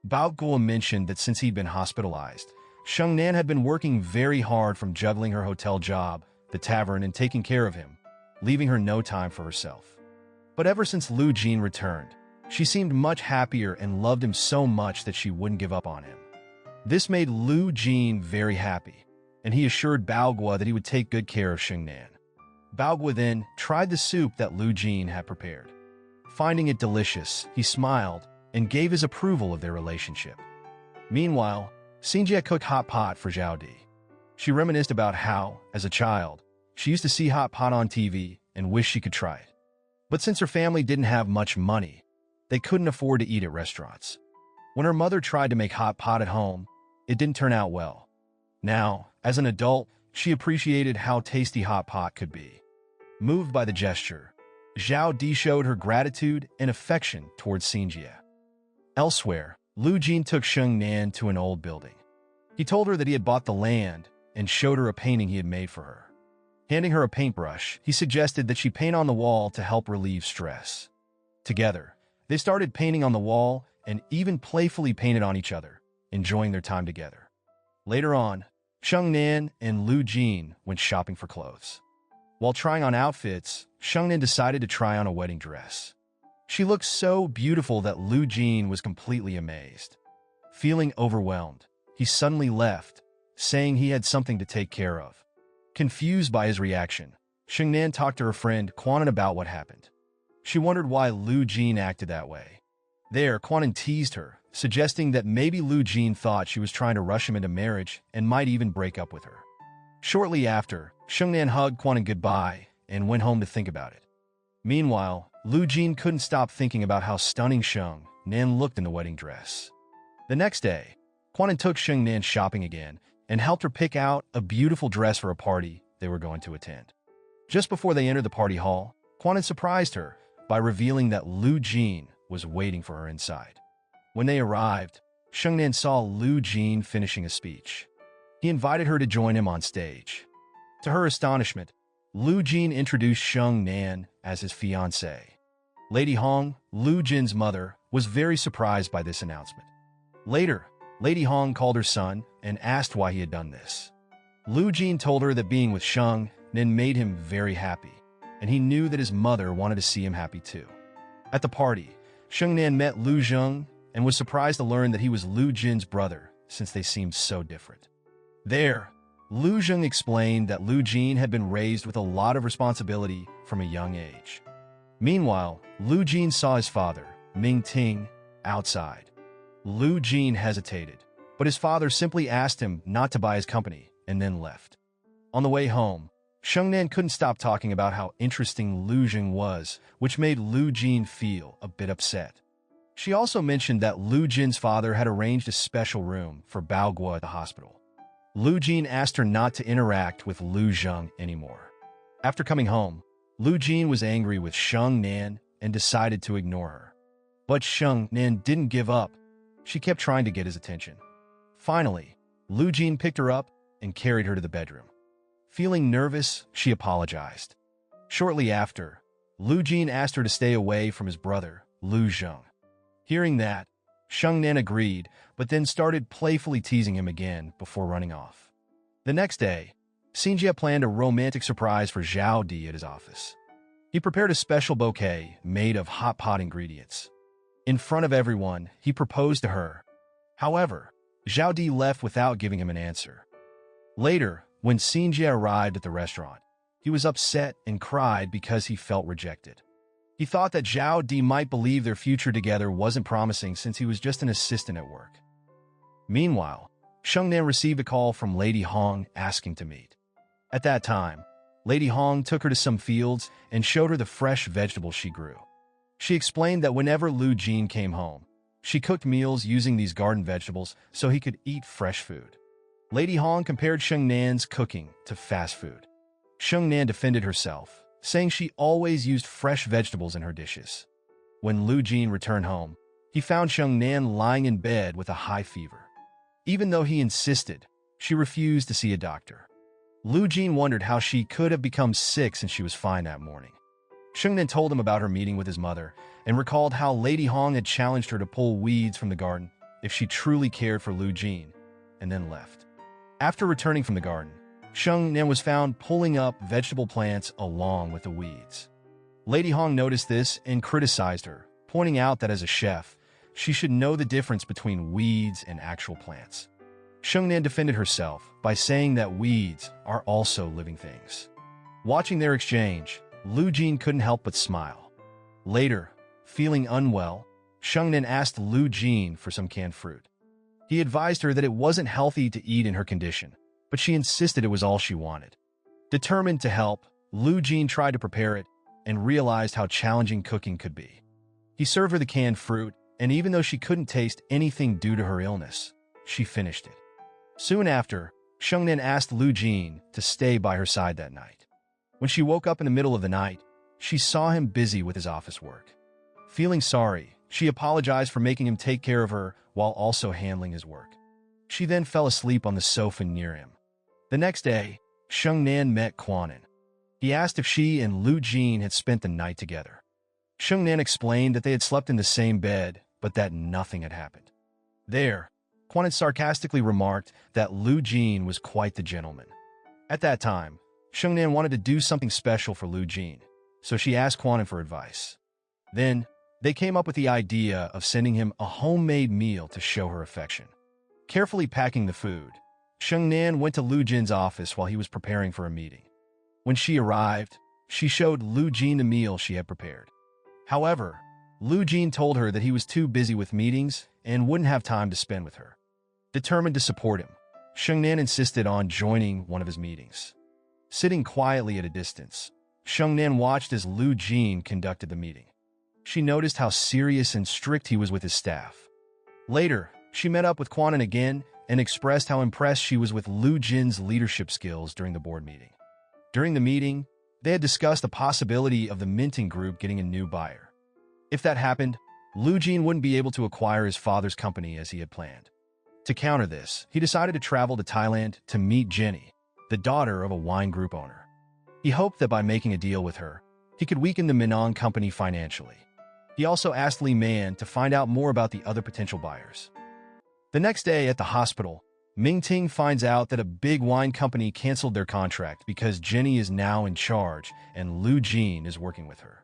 Bao Guo mentioned that since he'd been hospitalized, Sheng Nan had been working very hard from juggling her hotel job, the tavern, and taking care of him, leaving her no time for herself. But ever since Lu Jin returned, she seemed much happier and loved him so much that she wouldn't give up on him. This made Lu Jin very happy, and he assured Bao Guo that he would take good care of Sheng Nan. Bao Guo then tried the soup that Lu Jin had prepared. Finding it delicious, he smiled and gave his approval of their relationship. Meanwhile, Xinjie cooked hot pot for Zhao Di. She reminisced about how, as a child, she used to see hot pot on TV and wished she could try it. But since her family didn't have much money, they couldn't afford to eat at restaurants. When her mother tried to make hot pot at home, it didn't turn out well. Now, as an adult, she appreciated how tasty hot pot could be. Moved by the gesture, Zhao Di showed her gratitude and affection towards Xinjie. Elsewhere, Lu Jin took Sheng Nan to an old building. He told her that he had bought the land and showed her a painting he had made for her. Handing her a paintbrush, he suggested that she paint on the wall to help relieve stress. Together, they started painting on the wall and even playfully painted on each other, enjoying their time together. Later on, Sheng Nan and Lu Jin went shopping for clothes. While trying on outfits, Sheng Nan decided to try on a wedding dress. She looked so beautiful that Lu Jin was completely amazed. Feeling overwhelmed, he suddenly left, saying he had something to take care of. Confused by his reaction, Sheng Nan talked to her friend Quan about what happened. She wondered why Lu Jin acted that way. There, Quan teased her, suggesting that maybe Lu Jin thought she was trying to rush him into marriage and might even break up with her. Shortly after, Sheng Nan hugged Quan goodbye and went home to think about it. Meanwhile, Lu Jin couldn't stop thinking about how stunning Sheng Nan looked in the wedding dress. The next day, Quan took Sheng Nan shopping again and helped her pick out a beautiful dress for a party they were going to attend. Just before they entered the party hall, Quan surprised her by revealing that Lu Jin was waiting for her inside. When they arrived, Sheng Nan saw Lu Jin finishing a speech. He invited her to join him on stage. To her astonishment, Lu Jin introduced Sheng Nan as his fiancée. Lady Hong, Lu Jin's mother, was very surprised by this announcement. Later, Lady Hong called her son and asked why he had done this. Lu Jin told her that being with Sheng Nan made him very happy, and he knew that his mother wanted to see him happy too. At the party, Sheng Nan met Lu Zheng and was surprised to learn that he was Lu Jin's brother since they seemed so different. There, Lu Zheng explained that Lu Jin had been raised with a lot of responsibility from a young age. Meanwhile, Lu Jin saw his father, Ming Ting, outside. Lu Jin hesitated, but his father simply asked him not to buy his company and then left. On the way home, Sheng Nan couldn't stop talking about how interesting Lu Jing was, which made Lu Jin feel a bit upset. She also mentioned that Lu Jin's father had arranged a special room for Bao Guo at the hospital. Lu Jin asked her not to interact with Lu Zheng anymore. After coming home, Lu Jin was angry with Sheng Nan and decided to ignore her. But Sheng Nan didn't give up. She kept trying to get his attention. Finally, Lu Jin picked her up and carried her to the bedroom. Feeling nervous, she apologized. Shortly after, Lu Jin asked her to stay away from his brother, Lu Zheng. Hearing that, Sheng Nan agreed, but then started playfully teasing him again before running off. The next day, Xinjie planned a romantic surprise for Zhao Di at his office. He prepared a special bouquet made of hot pot ingredients. In front of everyone, he proposed to her. However, Zhao Di left without giving him an answer. Later, when Xinjie arrived at the restaurant, he was upset and cried because he felt rejected. He thought that Zhao Di might believe their future together wasn't promising since he was just an assistant at work. Meanwhile, Sheng Nan received a call from Lady Hong asking to meet. At that time, Lady Hong took her to some fields and showed her the fresh vegetables she grew. She explained that whenever Lu Jin came home, she cooked meals using these garden vegetables so he could eat fresh food. Lady Hong compared Sheng Nan's cooking to fast food. Sheng Nan defended herself, saying she always used fresh vegetables in her dishes. When Lu Jin returned home, he found Sheng Nan lying in bed with a high fever. Even though he insisted, she refused to see a doctor. Lu Jin wondered how she could have become sick since she was fine that morning. Sheng Nan told him about her meeting with his mother and recalled how Lady Hong had challenged her to pull weeds from the garden if she truly cared for Lu Jin, and then left. After returning from the garden, Sheng Nan was found pulling up vegetable plants along with the weeds. Lady Hong noticed this and criticized her, pointing out that as a chef, she should know the difference between weeds and actual plants. Sheng Nan defended herself by saying that weeds are also living things. Watching their exchange, Lu Jin couldn't help but smile. Later, feeling unwell, Sheng Nan asked Lu Jin for some canned fruit. He advised her that it wasn't healthy to eat in her condition, but she insisted it was all she wanted. Determined to help, Lu Jin tried to prepare it and realized how challenging cooking could be. He served her the canned fruit, and even though she couldn't taste anything due to her illness, she finished it. Soon after, Sheng Nan asked Lu Jin to stay by her side that night. When she woke up in the middle of the night, she saw him busy with his office work. Feeling sorry, she apologized for making him take care of her while also handling his work. She then fell asleep on the sofa near him. The next day, Sheng Nan met Quan. He asked if she and Lu Jin had spent the night together. Sheng Nan explained that they had slept in the same bed, but that nothing had happened. There, Quan sarcastically remarked that Lu Jin was quite the gentleman. At that time, Sheng Nan wanted to do something special for Lu Jin, so she asked Quan for advice. Then, they came up with the idea of sending him a homemade meal to show her affection. Carefully packing the food, Sheng Nan went to Lu Jin's office while he was preparing for a meeting. When she arrived, she showed Lu Jin the meal she had prepared. However, Lu Jin told her that he was too busy with meetings and wouldn't have time to spend with her. Determined to support him, Sheng Nan insisted on joining one of his meetings. Sitting quietly at a distance, Sheng Nan watched as Lu Jin conducted the meeting. She noticed how serious and strict he was with his staff. Later, she met up with Quan again and expressed how impressed she was with Lu Jin's leadership skills during the board meeting. During the meeting, they had discussed the possibility of the minting group getting a new buyer. If that happened, Lu Jin wouldn't be able to acquire his father's company as he had planned. To counter this, he decided to travel to Thailand to meet Jenny, the daughter of a wine group owner. He hoped that by making a deal with her, he could weaken the Minong company financially. He also asked Li Man to find out more about the other potential buyers. The next day at the hospital, Ming Ting finds out that a big wine company canceled their contract because Jenny is now in charge and Lu Jin is working with her.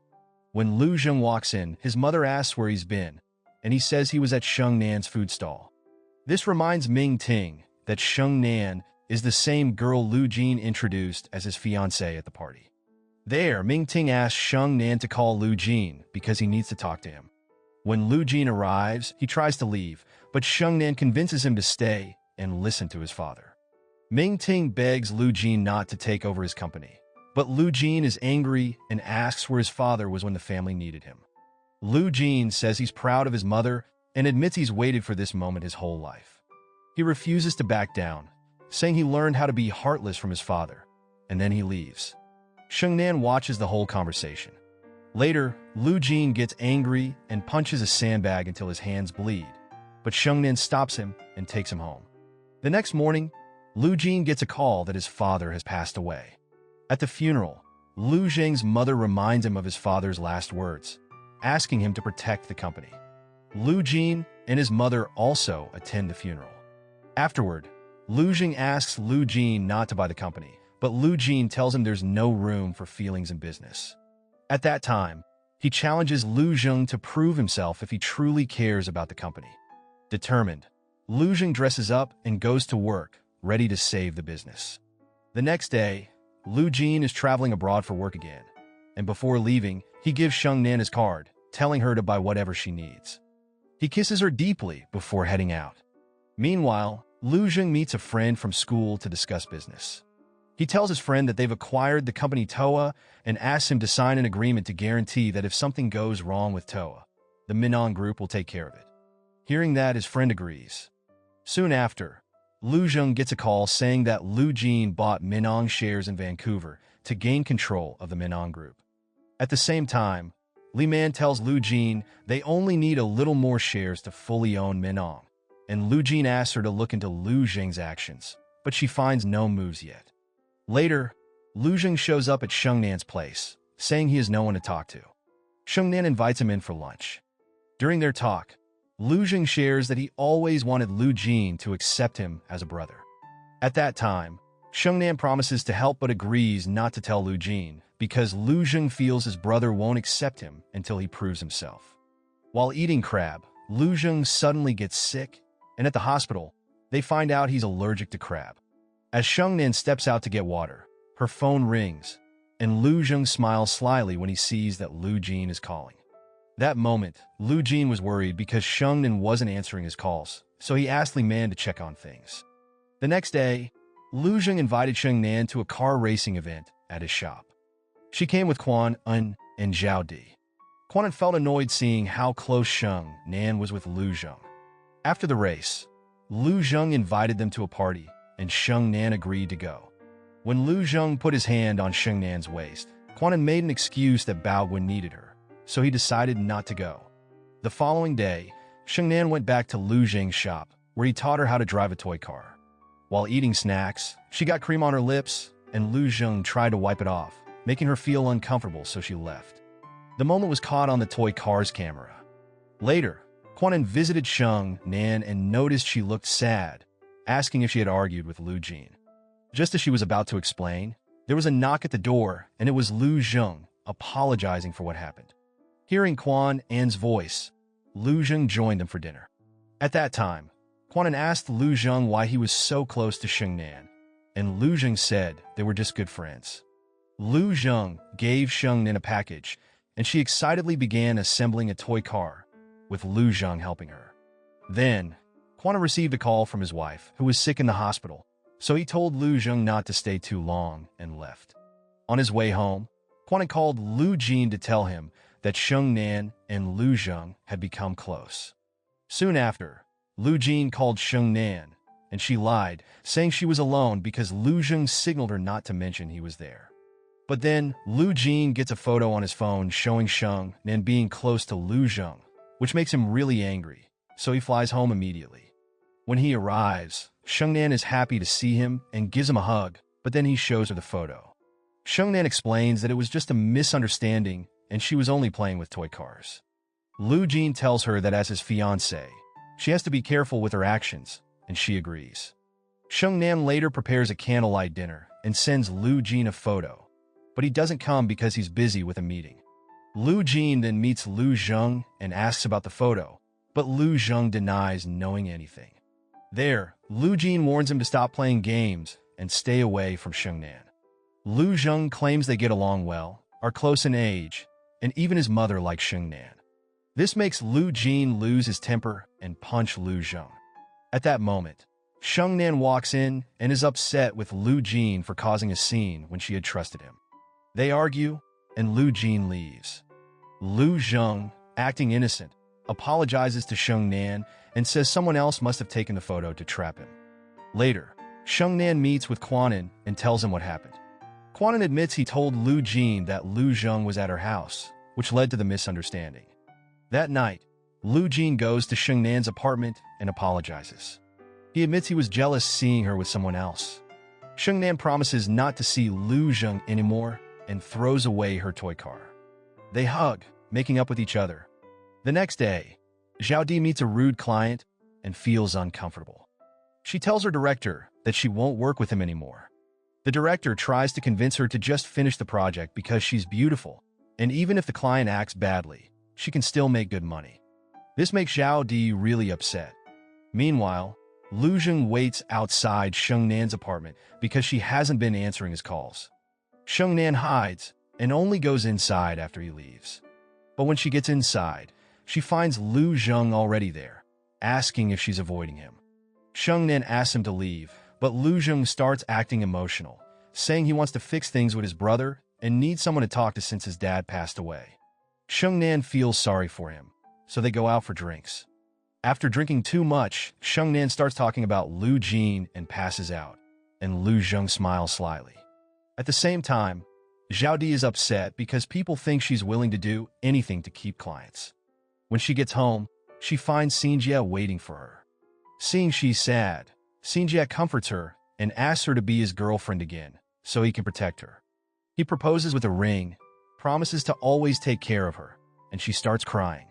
When Lu Zheng walks in, his mother asks where he's been, and he says he was at Sheng Nan's food stall. This reminds Ming Ting that Sheng Nan is the same girl Lu Jin introduced as his fiancée at the party. There, Ming Ting asks Sheng Nan to call Lu Jin because he needs to talk to him. When Lu Jin arrives, he tries to leave, but Sheng Nan convinces him to stay and listen to his father. Ming Ting begs Lu Jin not to take over his company, but Lu Jin is angry and asks where his father was when the family needed him. Lu Jin says he's proud of his mother and admits he's waited for this moment his whole life. He refuses to back down, saying he learned how to be heartless from his father, and then he leaves. Sheng Nan watches the whole conversation. Later, Lu Jin gets angry and punches a sandbag until his hands bleed, but Sheng Nan stops him and takes him home. The next morning, Lu Jin gets a call that his father has passed away. At the funeral, Lu Zheng's mother reminds him of his father's last words, asking him to protect the company. Lu Jin and his mother also attend the funeral. Afterward, Lu Zheng asks Lu Jin not to buy the company, but Lu Jin tells him there's no room for feelings in business. At that time, he challenges Lu Zheng to prove himself if he truly cares about the company. Determined, Lu Zheng dresses up and goes to work, ready to save the business. The next day, Lu Jin is traveling abroad for work again, and before leaving, he gives Sheng Nan his card, telling her to buy whatever she needs. He kisses her deeply before heading out. Meanwhile, Lu Zheng meets a friend from school to discuss business. He tells his friend that they've acquired the company Toa and asks him to sign an agreement to guarantee that if something goes wrong with Toa, the Minong Group will take care of it. Hearing that, his friend agrees. Soon after, Lu Zheng gets a call saying that Lu Jin bought Minong shares in Vancouver to gain control of the Minong Group. At the same time, Li Man tells Lu Jin they only need a little more shares to fully own Minong, and Lu Jin asks her to look into Lu Zheng's actions, but she finds no moves yet. Later, Lu Zheng shows up at Sheng Nan's place, saying he has no one to talk to. Sheng Nan invites him in for lunch. During their talk, Lu Zheng shares that he always wanted Lu Jin to accept him as a brother. At that time, Sheng Nan promises to help but agrees not to tell Lu Jin because Lu Zheng feels his brother won't accept him until he proves himself. While eating crab, Lu Zheng suddenly gets sick, and at the hospital, they find out he's allergic to crab. As Sheng Nan steps out to get water, her phone rings, and Lu Zheng smiles slyly when he sees that Lu Jin is calling. That moment, Lu Jin was worried because Sheng Nan wasn't answering his calls, so he asked Li Man to check on things. The next day, Lu Zheng invited Sheng Nan to a car racing event at his shop. She came with Quan Un and Zhao Di. Quan Un felt annoyed seeing how close Sheng Nan was with Lu Zheng. After the race, Lu Zheng invited them to a party, and Sheng Nan agreed to go. When Lu Zheng put his hand on Sheng Nan's waist, Quan Un made an excuse that Bao Guan needed her, so he decided not to go. The following day, Sheng Nan went back to Lu Zheng's shop, where he taught her how to drive a toy car. While eating snacks, she got cream on her lips, and Lu Zheng tried to wipe it off, making her feel uncomfortable, so she left. The moment was caught on the toy car's camera. Later, Quan Un visited Sheng Nan and noticed she looked sad, asking if she had argued with Lu Jin. Just as she was about to explain, there was a knock at the door, and it was Lu Zheng apologizing for what happened. Hearing Quan An's voice, Lu Zheng joined them for dinner. At that time, Quan An asked Lu Zheng why he was so close to Sheng Nan, and Lu Zheng said they were just good friends. Lu Zheng gave Sheng Nan a package, and she excitedly began assembling a toy car, with Lu Zheng helping her. Then, Quan An received a call from his wife, who was sick in the hospital, so he told Lu Zheng not to stay too long and left. On his way home, Quan An called Lu Jin to tell him that Sheng Nan and Lu Zheng had become close. Soon after, Lu Jin called Sheng Nan, and she lied, saying she was alone because Lu Zheng signaled her not to mention he was there. But then, Lu Jin gets a photo on his phone showing Sheng Nan being close to Lu Zheng, which makes him really angry, so he flies home immediately. When he arrives, Sheng Nan is happy to see him and gives him a hug, but then he shows her the photo. Sheng Nan explains that it was just a misunderstanding and she was only playing with toy cars. Lu Jin tells her that as his fiancée, she has to be careful with her actions, and she agrees. Sheng Nan later prepares a candlelight dinner and sends Lu Jin a photo, but he doesn't come because he's busy with a meeting. Lu Jin then meets Lu Zheng and asks about the photo, but Lu Zheng denies knowing anything. There, Lu Jin warns him to stop playing games and stay away from Sheng Nan. Lu Zheng claims they get along well, are close in age, and even his mother likes Sheng Nan. This makes Lu Jin lose his temper and punch Lu Zheng. At that moment, Sheng Nan walks in and is upset with Lu Jin for causing a scene when she had trusted him. They argue, and Lu Jin leaves. Lu Zheng, acting innocent, apologizes to Sheng Nan and says someone else must have taken the photo to trap him. Later, Sheng Nan meets with Quanan and tells him what happened. Quanan admits he told Lu Jin that Lu Zheng was at her house, which led to the misunderstanding. That night, Lu Jin goes to Sheng Nan's apartment and apologizes. He admits he was jealous seeing her with someone else. Sheng Nan promises not to see Lu Zheng anymore and throws away her toy car. They hug, making up with each other. The next day, Zhao Di meets a rude client and feels uncomfortable. She tells her director that she won't work with him anymore. The director tries to convince her to just finish the project because she's beautiful, and even if the client acts badly, she can still make good money. This makes Zhao Di really upset. Meanwhile, Lu Zheng waits outside Sheng Nan's apartment because she hasn't been answering his calls. Sheng Nan hides and only goes inside after he leaves. But when she gets inside, she finds Lu Zheng already there, asking if she's avoiding him. Sheng Nan asks him to leave, but Lu Zheng starts acting emotional, saying he wants to fix things with his brother and needs someone to talk to since his dad passed away. Sheng Nan feels sorry for him, so they go out for drinks. After drinking too much, Sheng Nan starts talking about Lu Jin and passes out, and Lu Zheng smiles slyly. At the same time, Zhao Di is upset because people think she's willing to do anything to keep clients. When she gets home, she finds Xinjie waiting for her. Seeing she's sad, Xinjie comforts her and asks her to be his girlfriend again, so he can protect her. He proposes with a ring, promises to always take care of her, and she starts crying.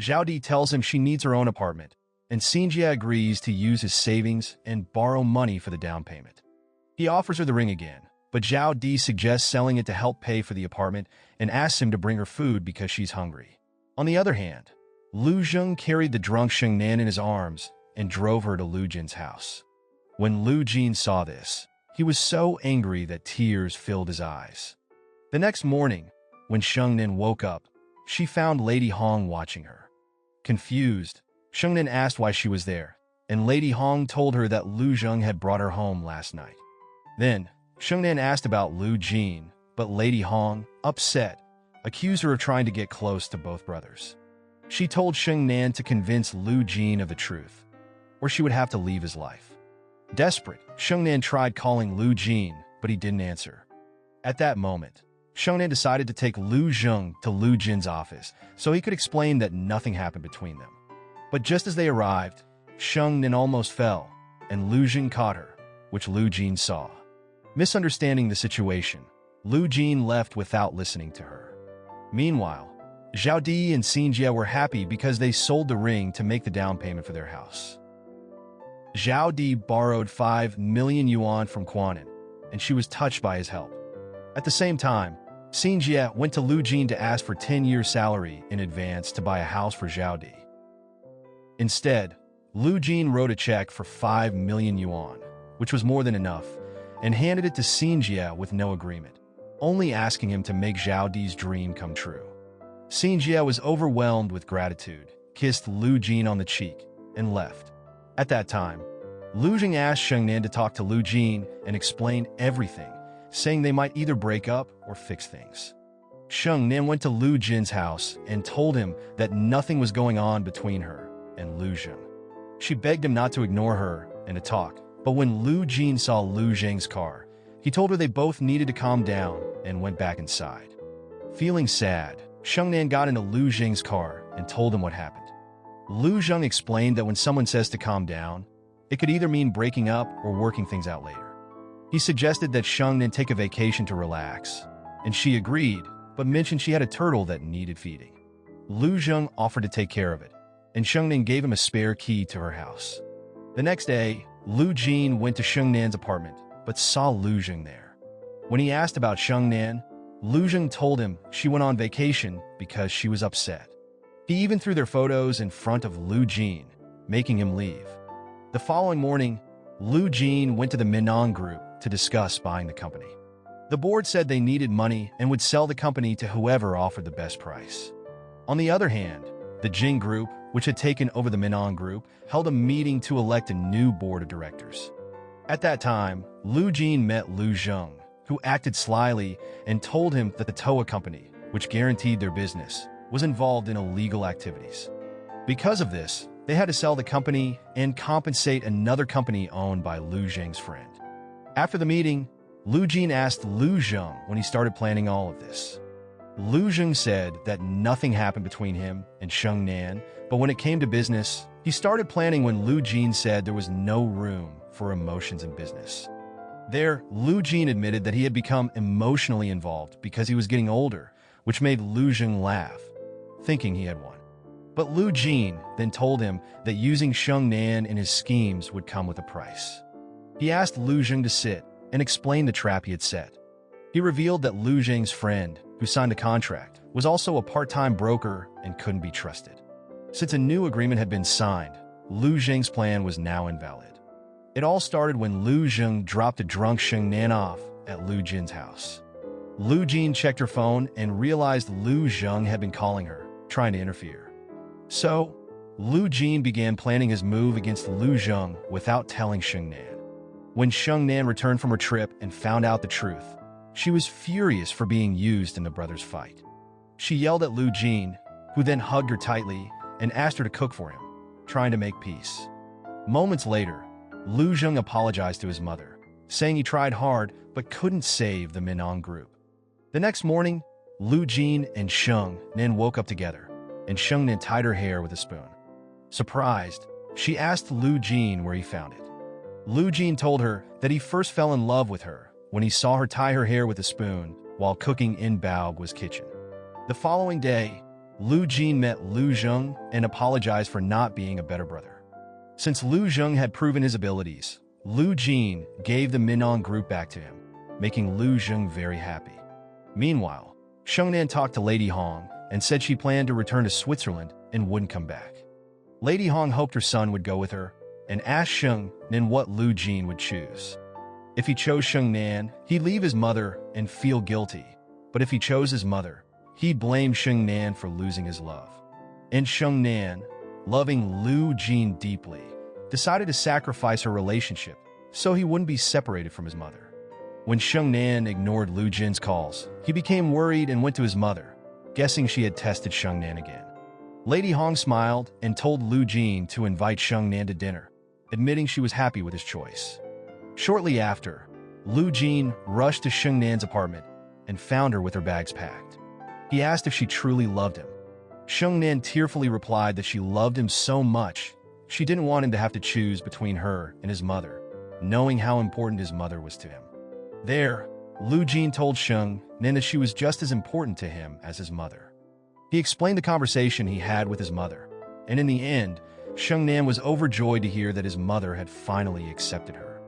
Zhao Di tells him she needs her own apartment, and Xinjie agrees to use his savings and borrow money for the down payment. He offers her the ring again, but Zhao Di suggests selling it to help pay for the apartment and asks him to bring her food because she's hungry. On the other hand, Lu Zheng carried the drunk Sheng Nan in his arms and drove her to Lu Jin's house. When Lu Jin saw this, he was so angry that tears filled his eyes. The next morning, when Sheng Nan woke up, she found Lady Hong watching her. Confused, Sheng Nan asked why she was there, and Lady Hong told her that Lu Zheng had brought her home last night. Then, Sheng Nan asked about Lu Jin, but Lady Hong, upset, accused her of trying to get close to both brothers. She told Sheng Nan to convince Lu Jin of the truth, or she would have to leave his life. Desperate, Sheng Nan tried calling Lu Jin, but he didn't answer. At that moment, Sheng Nan decided to take Lu Zheng to Lu Jin's office so he could explain that nothing happened between them. But just as they arrived, Sheng Nan almost fell, and Lu Jin caught her, which Lu Jin saw. Misunderstanding the situation, Lu Jin left without listening to her. Meanwhile, Zhao Di and Xinjie were happy because they sold the ring to make the down payment for their house. Zhao Di borrowed 5 million yuan from Quanan, and she was touched by his help. At the same time, Xinjie went to Lu Jin to ask for 10 years' salary in advance to buy a house for Zhao Di. Instead, Lu Jin wrote a check for 5 million yuan, which was more than enough, and handed it to Xinjie with no agreement, only asking him to make Zhao Di's dream come true. Xinjie was overwhelmed with gratitude, kissed Lu Jin on the cheek, and left. At that time, Lu Jing asked Sheng Nan to talk to Lu Jin and explain everything, saying they might either break up or fix things. Sheng Nan went to Lu Jin's house and told him that nothing was going on between her and Lu Zheng. She begged him not to ignore her and to talk, but when Lu Jin saw Lu Zheng's car, he told her they both needed to calm down and went back inside. Feeling sad, Sheng Nan got into Lu Zheng's car and told him what happened. Lu Zheng explained that when someone says to calm down, it could either mean breaking up or working things out later. He suggested that Sheng Nan take a vacation to relax, and she agreed, but mentioned she had a turtle that needed feeding. Lu Zheng offered to take care of it, and Sheng Nan gave him a spare key to her house. The next day, Lu Jin went to Sheng Nan's apartment, but saw Lu Zheng there. When he asked about Sheng Nan, Lu Zheng told him she went on vacation because she was upset. He even threw their photos in front of Lu Jin, making him leave. The following morning, Lu Jin went to the Minong Group to discuss buying the company. The board said they needed money and would sell the company to whoever offered the best price. On the other hand, the Jing Group, which had taken over the Minong Group, held a meeting to elect a new board of directors. At that time, Lu Jin met Lu Zheng, who acted slyly and told him that the Toa company, which guaranteed their business, was involved in illegal activities. Because of this, they had to sell the company and compensate another company owned by Lu Zheng's friend. After the meeting, Lu Jin asked Lu Zheng when he started planning all of this. Lu Zheng said that nothing happened between him and Sheng Nan, but when it came to business, he started planning when Lu Jin said there was no room for emotions in business. There, Lu Jin admitted that he had become emotionally involved because he was getting older, which made Lu Zheng laugh, thinking he had won. But Lu Jin then told him that using Sheng Nan in his schemes would come with a price. He asked Lu Zheng to sit and explain the trap he had set. He revealed that Lu Zheng's friend, who signed the contract, was also a part-time broker and couldn't be trusted. Since a new agreement had been signed, Lu Zheng's plan was now invalid. It all started when Lu Zheng dropped a drunk Sheng Nan off at Lu Jin's house. Lu Jin checked her phone and realized Lu Zheng had been calling her, trying to interfere. So, Lu Jin began planning his move against Lu Zheng without telling Sheng Nan. When Sheng Nan returned from her trip and found out the truth, she was furious for being used in the brothers' fight. She yelled at Lu Jin, who then hugged her tightly and asked her to cook for him, trying to make peace. Moments later, Lu Zheng apologized to his mother, saying he tried hard but couldn't save the Minong Group. The next morning, Lu Jin and Sheng Nan woke up together, and Sheng Nan tied her hair with a spoon. Surprised, she asked Lu Jin where he found it. Lu Jin told her that he first fell in love with her when he saw her tie her hair with a spoon while cooking in Baogua's kitchen. The following day, Lu Jin met Lu Zheng and apologized for not being a better brother. Since Lu Zheng had proven his abilities, Lu Jin gave the Minong Group back to him, making Lu Zheng very happy. Meanwhile, Sheng Nan talked to Lady Hong and said she planned to return to Switzerland and wouldn't come back. Lady Hong hoped her son would go with her and asked Sheng Nan what Lu Jin would choose. If he chose Sheng Nan, he'd leave his mother and feel guilty, but if he chose his mother, he'd blame Sheng Nan for losing his love. And Sheng Nan, loving Lu Jin deeply, decided to sacrifice her relationship so he wouldn't be separated from his mother. When Sheng Nan ignored Lu Jin's calls, he became worried and went to his mother, guessing she had tested Sheng Nan again. Lady Hong smiled and told Lu Jin to invite Sheng Nan to dinner, admitting she was happy with his choice. Shortly after, Lu Jin rushed to Sheng Nan's apartment and found her with her bags packed. He asked if she truly loved him. Sheng Nan tearfully replied that she loved him so much she didn't want him to have to choose between her and his mother, knowing how important his mother was to him. There, Lu Jin told Sheng Nan that she was just as important to him as his mother. He explained the conversation he had with his mother, and in the end, Sheng Nan was overjoyed to hear that his mother had finally accepted her.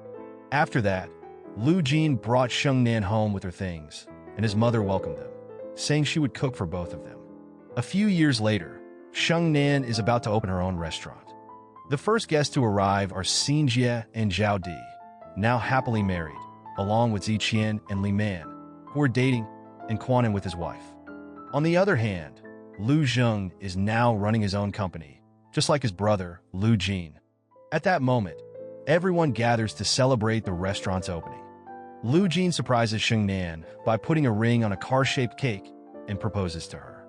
After that, Lu Jin brought Sheng Nan home with her things, and his mother welcomed them, saying she would cook for both of them. A few years later, Sheng Nan is about to open her own restaurant. The first guests to arrive are Xinjie and Zhao Di, now happily married, along with Ziqian and Li Man, who are dating, and Quan with his wife. On the other hand, Lu Zheng is now running his own company, just like his brother, Lu Jin. At that moment, everyone gathers to celebrate the restaurant's opening. Lu Jin surprises Sheng Nan by putting a ring on a car-shaped cake and proposes to her.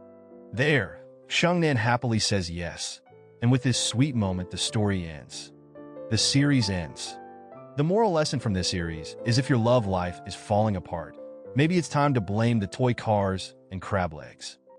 There, Sheng Nan happily says yes, and with this sweet moment, the story ends. The series ends. The moral lesson from this series is if your love life is falling apart, maybe it's time to blame the toy cars and crab legs.